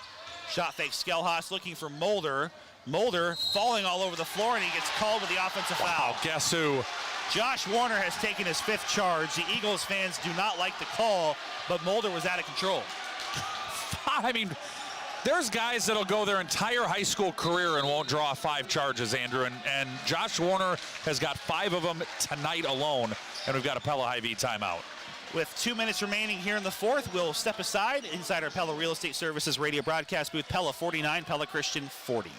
Shot fake, Skelhaus looking for Mulder. Mulder falling all over the floor, and he gets called with the offensive foul. Guess who? Josh Warner has taken his 5th charge. The Eagles fans do not like the call, but Mulder was out of control. I mean, there's guys that'll go their entire high school career and won't draw 5 charges, Andrew, and Josh Warner has got 5 of them tonight alone, and we've got a Pella High V timeout. With 2 minutes remaining here in the 4th, we'll step aside inside our Pella Real Estate Services radio broadcast booth. Pella 49, Pella Christian 40.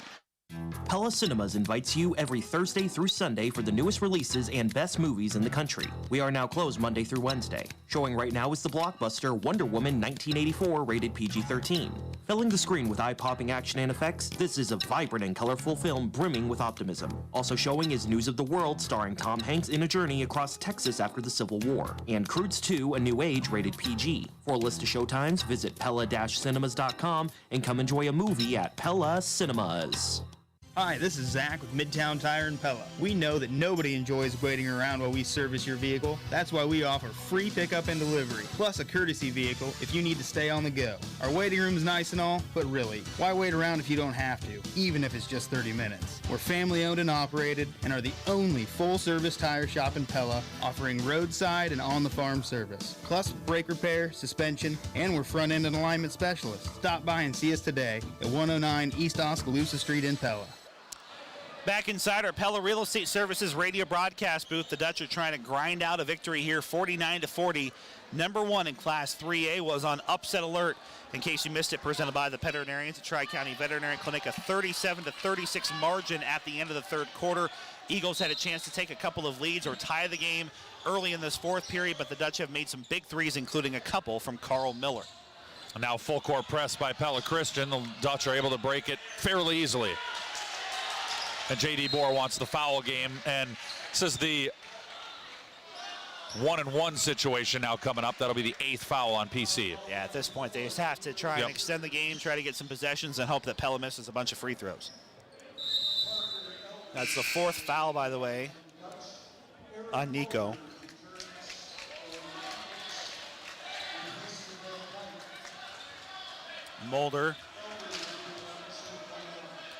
Pella Cinemas invites you every Thursday through Sunday for the newest releases and best movies in the country. We are now closed Monday through Wednesday. Showing right now is the blockbuster Wonder Woman 1984, rated PG-13. Filling the screen with eye-popping action and effects, this is a vibrant and colorful film brimming with optimism. Also showing is News of the World, starring Tom Hanks in a journey across Texas after the Civil War. And Croods 2, A New Age, rated PG. For a list of showtimes, visit Pella-Cinemas.com and come enjoy a movie at Pella Cinemas. Hi, this is Zach with Midtown Tire and Pella. We know that nobody enjoys waiting around while we service your vehicle. That's why we offer free pickup and delivery, plus a courtesy vehicle if you need to stay on the go. Our waiting room's nice and all, but really, why wait around if you don't have to, even if it's just 30 minutes? We're family owned and operated and are the only full-service tire shop in Pella, offering roadside and on-the-farm service, plus brake repair, suspension, and we're front-end and alignment specialists. Stop by and see us today at 109 East Oskaloosa Street in Pella. Back inside our Pella Real Estate Services radio broadcast booth, the Dutch are trying to grind out a victory here, 49-40. #1 in Class 3A was on upset alert. In case you missed it, presented by the Veterinarians at Tri-County Veterinary Clinic, a 37-36 margin at the end of the 3rd quarter. Eagles had a chance to take a couple of leads or tie the game early in this 4th period, but the Dutch have made some big threes, including a couple from Carl Miller. Now full court press by Pella Christian. The Dutch are able to break it fairly easily. And J.D. Bohr wants the foul game, and this is the 1-and-1 situation now coming up. That'll be the 8th foul on PC. Yeah, at this point, they just have to try and extend the game, try to get some possessions, and hope that Pella misses a bunch of free throws. That's the 4th foul, by the way, on Nico. Mulder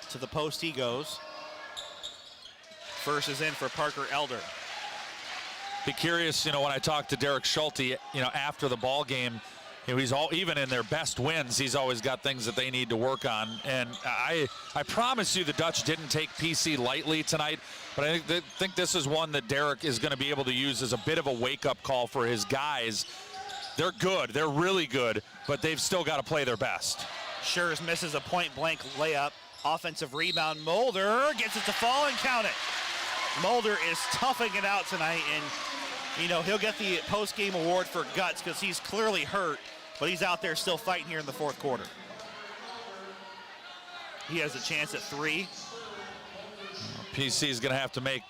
to the post he goes. First is in for Parker Elder. Be curious, when I talked to Derek Schulte, after the ball game, he's even in their best wins, he's always got things that they need to work on. And I promise you the Dutch didn't take PC lightly tonight, but I think this is one that Derek is going to be able to use as a bit of a wake-up call for his guys. They're good, they're really good, but they've still got to play their best. Schurz misses a point-blank layup. Offensive rebound, Mulder gets it to fall and count it. Mulder is toughing it out tonight, and he'll get the post-game award for guts because he's clearly hurt, but he's out there still fighting here in the 4th quarter. He has a chance at 3. PC is going to have to make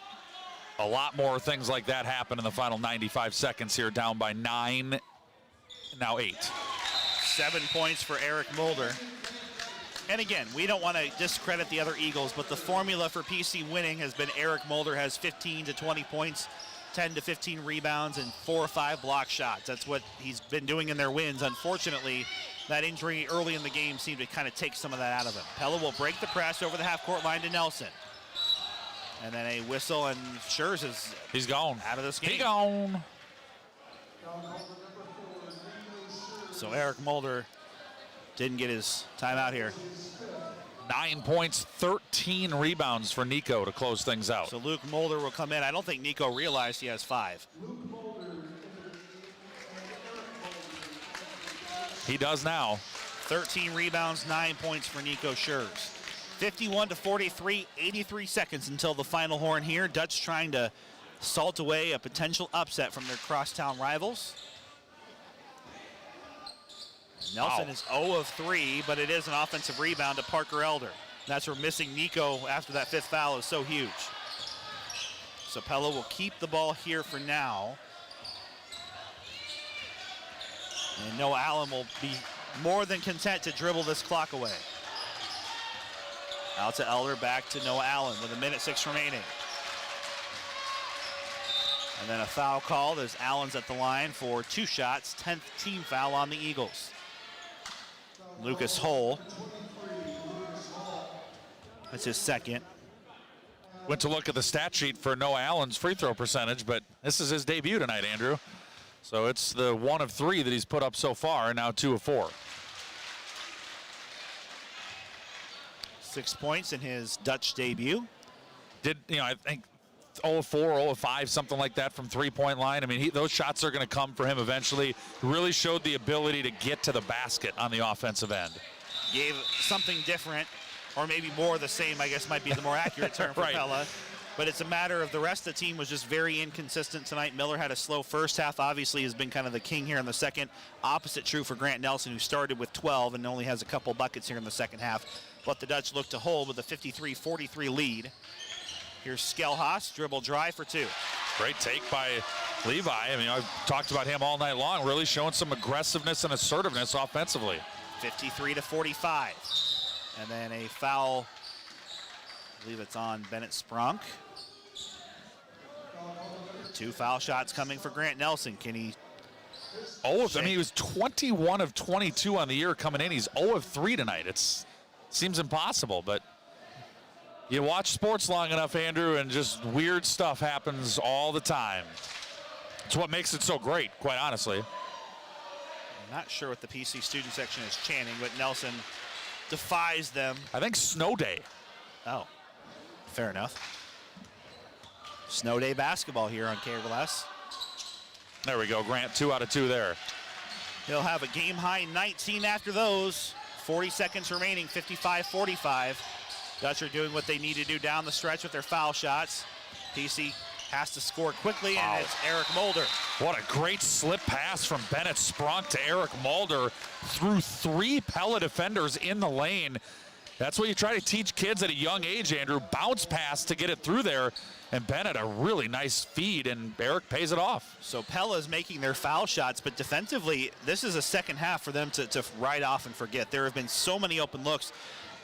a lot more things like that happen in the final 95 seconds here, down by 9, now 8. 7 points for Eric Mulder. And again, we don't want to discredit the other Eagles, but the formula for PC winning has been Eric Mulder has 15 to 20 points, 10 to 15 rebounds, and 4 or 5 block shots. That's what he's been doing in their wins. Unfortunately, that injury early in the game seemed to kind of take some of that out of him. Pella will break the press over the half-court line to Nelson. And then a whistle, and Schurz is He's gone. Out of this game. He gone. So Eric Mulder didn't get his timeout here. 9 points, 13 rebounds for Nico to close things out. So Luke Mulder will come in. I don't think Nico realized he has 5. He does now. 13 rebounds, 9 points for Nico Schurz. 51 to 43, 83 seconds until the final horn here. Dutch trying to salt away a potential upset from their crosstown rivals. Nelson is 0 of 3, but it is an offensive rebound to Parker Elder. That's where missing Nico after that 5th foul is so huge. So Pella will keep the ball here for now. And Noah Allen will be more than content to dribble this clock away. Out to Elder, back to Noah Allen with 1:06 remaining. And then a foul called as Allen's at the line for 2 shots, 10th team foul on the Eagles. Lucas Hull. That's his second. Went to look at the stat sheet for Noah Allen's free throw percentage, but this is his debut tonight, Andrew. So it's the 1 of 3 that he's put up so far, and now 2 of 4. 6 points in his Dutch debut. I think 0 of 4, 0 of 5, something like that from three-point line. I mean, those shots are going to come for him eventually. Really showed the ability to get to the basket on the offensive end. Gave something different, or maybe more the same, I guess might be the more accurate term for Right. Pella. But it's a matter of the rest of the team was just very inconsistent tonight. Miller had a slow first half, obviously has been kind of the king here in the second. Opposite true for Grant Nelson, who started with 12 and only has a couple buckets here in the second half. But the Dutch look to hold with a 53-43 lead. Here's Skelhaas, dribble drive for 2. Great take by Levi. I mean, I've talked about him all night long, really showing some aggressiveness and assertiveness offensively. 53-45. And then a foul, I believe it's on Bennett Sprunk. 2 foul shots coming for Grant Nelson. Can he? He was 21 of 22 on the year coming in. He's 0 of 3 tonight. Seems impossible, but you watch sports long enough, Andrew, and just weird stuff happens all the time. It's what makes it so great, quite honestly. I'm not sure what the PC student section is chanting, but Nelson defies them. I think snow day. Oh, fair enough. Snow day basketball here on KRLS. There we go, Grant, 2 out of 2 there. He'll have a game high 19 after those. 40 seconds remaining, 55-45. Dutch are doing what they need to do down the stretch with their foul shots. PC has to score quickly, and it's Eric Mulder. What a great slip pass from Bennett Sprunk to Eric Mulder through 3 Pella defenders in the lane. That's what you try to teach kids at a young age, Andrew. Bounce pass to get it through there. And Bennett, a really nice feed, and Eric pays it off. So Pella's making their foul shots, but defensively, this is a second half for them to ride off and forget. There have been so many open looks.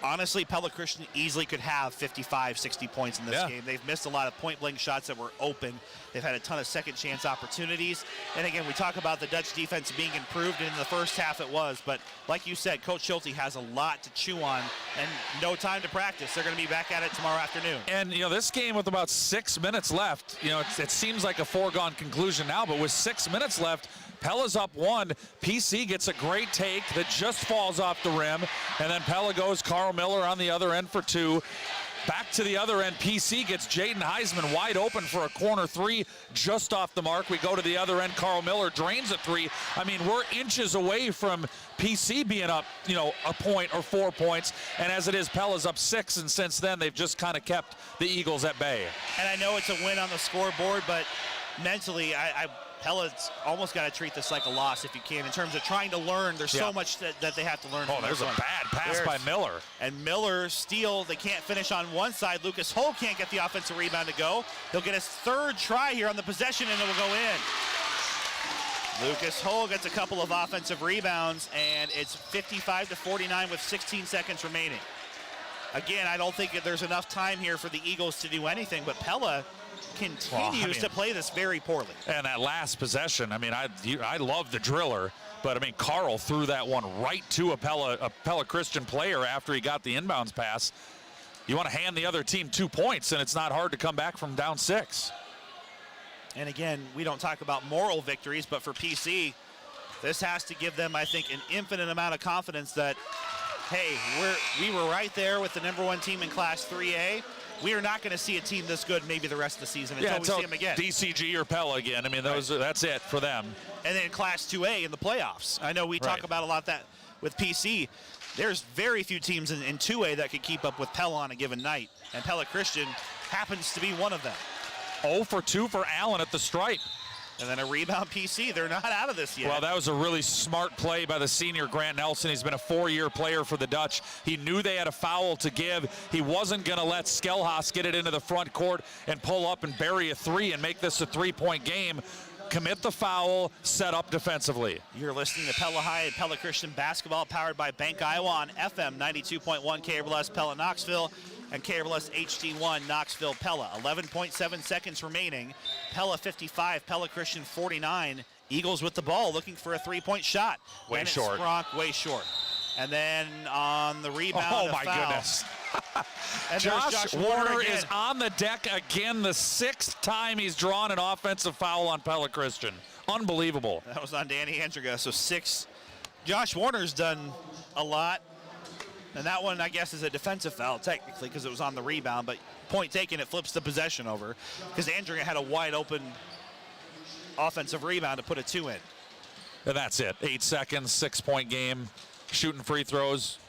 Honestly, Pella Christian easily could have 55, 60 points in this game. They've missed a lot of point-blank shots that were open. They've had a ton of second-chance opportunities. And again, we talk about the Dutch defense being improved, and in the first half it was. But like you said, Coach Schulte has a lot to chew on and no time to practice. They're going to be back at it tomorrow afternoon. And, this game with about 6 minutes left, it seems like a foregone conclusion now, but with 6 minutes left, Pella's up 1. PC gets a great take that just falls off the rim. And then Pella goes Carl Miller on the other end for 2. Back to the other end, PC gets Jaden Heisman wide open for a corner 3, just off the mark. We go to the other end, Carl Miller drains a 3. I mean, we're inches away from PC being up, a point or 4 points. And as it is, Pella's up 6, and since then, they've just kind of kept the Eagles at bay. And I know it's a win on the scoreboard, but mentally, Pella's almost got to treat this like a loss if you can, in terms of trying to learn. There's so much that they have to learn. Oh, there's a bad pass by Miller. And Miller steal. They can't finish on one side. Lucas Hull can't get the offensive rebound to go. He'll get his 3rd try here on the possession, and it will go in. Lucas Hull gets a couple of offensive rebounds, and it's 55-49 with 16 seconds remaining. Again, I don't think that there's enough time here for the Eagles to do anything, but Pella continues to play this very poorly. And that last possession, I mean, I love the driller, but I mean, Carl threw that one right to a Pella Christian player after he got the inbounds pass. You want to hand the other team 2 points, and it's not hard to come back from down 6. And again, we don't talk about moral victories, but for PC, this has to give them, I think, an infinite amount of confidence that, hey, we were right there with the #1 team in Class 3A. We are not going to see a team this good maybe the rest of the season until we see them again. DCG or Pella again. I mean, that's it for them. And then Class 2A in the playoffs. I know we talk about a lot of that with PC. There's very few teams in 2A that could keep up with Pella on a given night, and Pella Christian happens to be one of them. 0 for 2 for Allen at the stripe. And then a rebound PC. They're not out of this yet. Well, that was a really smart play by the senior Grant Nelson. He's been a 4-year player for the Dutch. He knew they had a foul to give. He wasn't going to let Skelhaas get it into the front court and pull up and bury a 3 and make this a 3-point game. Commit the foul, set up defensively. You're listening to Pella High and Pella Christian basketball, powered by Bank Iowa on FM 92.1 KRLS Pella Knoxville and KRLS HD1 Knoxville Pella. 11.7 seconds remaining. Pella 55, Pella Christian 49. Eagles with the ball, looking for a 3-point shot. Way short. Spronk, way short. And then on the rebound, my goodness. And Josh Warner is on the deck again, the 6th time he's drawn an offensive foul on Pella Christian. Unbelievable. That was on Danny Andriga, so 6. Josh Warner's done a lot. And that one, I guess, is a defensive foul, technically, because it was on the rebound. But point taken, it flips the possession over, because Andriga had a wide-open offensive rebound to put a 2 in. And that's it. 8 seconds, 6-point game, shooting free throws.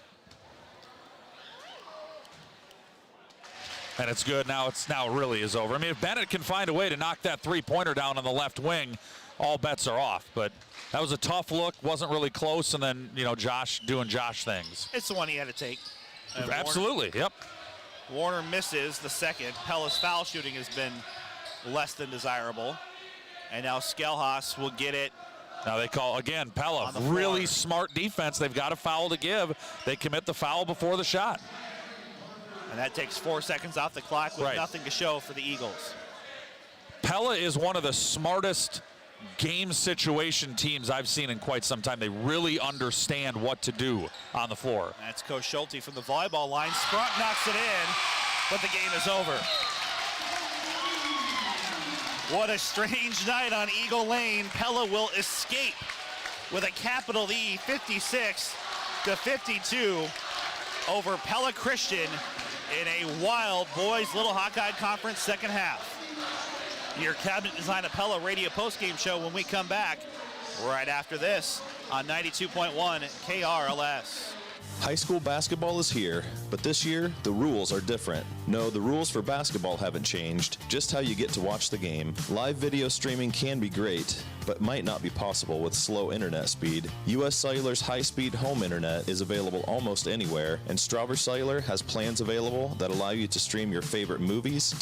And it's good. Now it really is over. I mean, if Bennett can find a way to knock that 3-pointer down on the left wing, all bets are off. But that was a tough look, wasn't really close, and then, Josh doing Josh things. It's the one he had to take. Absolutely, yep. Warner misses the second. Pella's foul shooting has been less than desirable. And now Skelhaas will get it. Now they call, again, Pella, really smart defense. They've got a foul to give. They commit the foul before the shot. And that takes 4 seconds off the clock with nothing to show for the Eagles. Pella is one of the smartest game situation teams I've seen in quite some time. They really understand what to do on the floor. That's Coach Schulte from the volleyball line. Sprunk knocks it in, but the game is over. What a strange night on Eagle Lane. Pella will escape with a capital E, 56-52 over Pella Christian in a wild boys Little Hawkeye Conference second half. Your Cabinet Design of Pella radio postgame show when we come back right after this on 92.1 KRLS. High school basketball is here, but this year, the rules are different. No, the rules for basketball haven't changed, just how you get to watch the game. Live video streaming can be great, but might not be possible with slow internet speed. US Cellular's high-speed home internet is available almost anywhere, and Strawber Cellular has plans available that allow you to stream your favorite movies,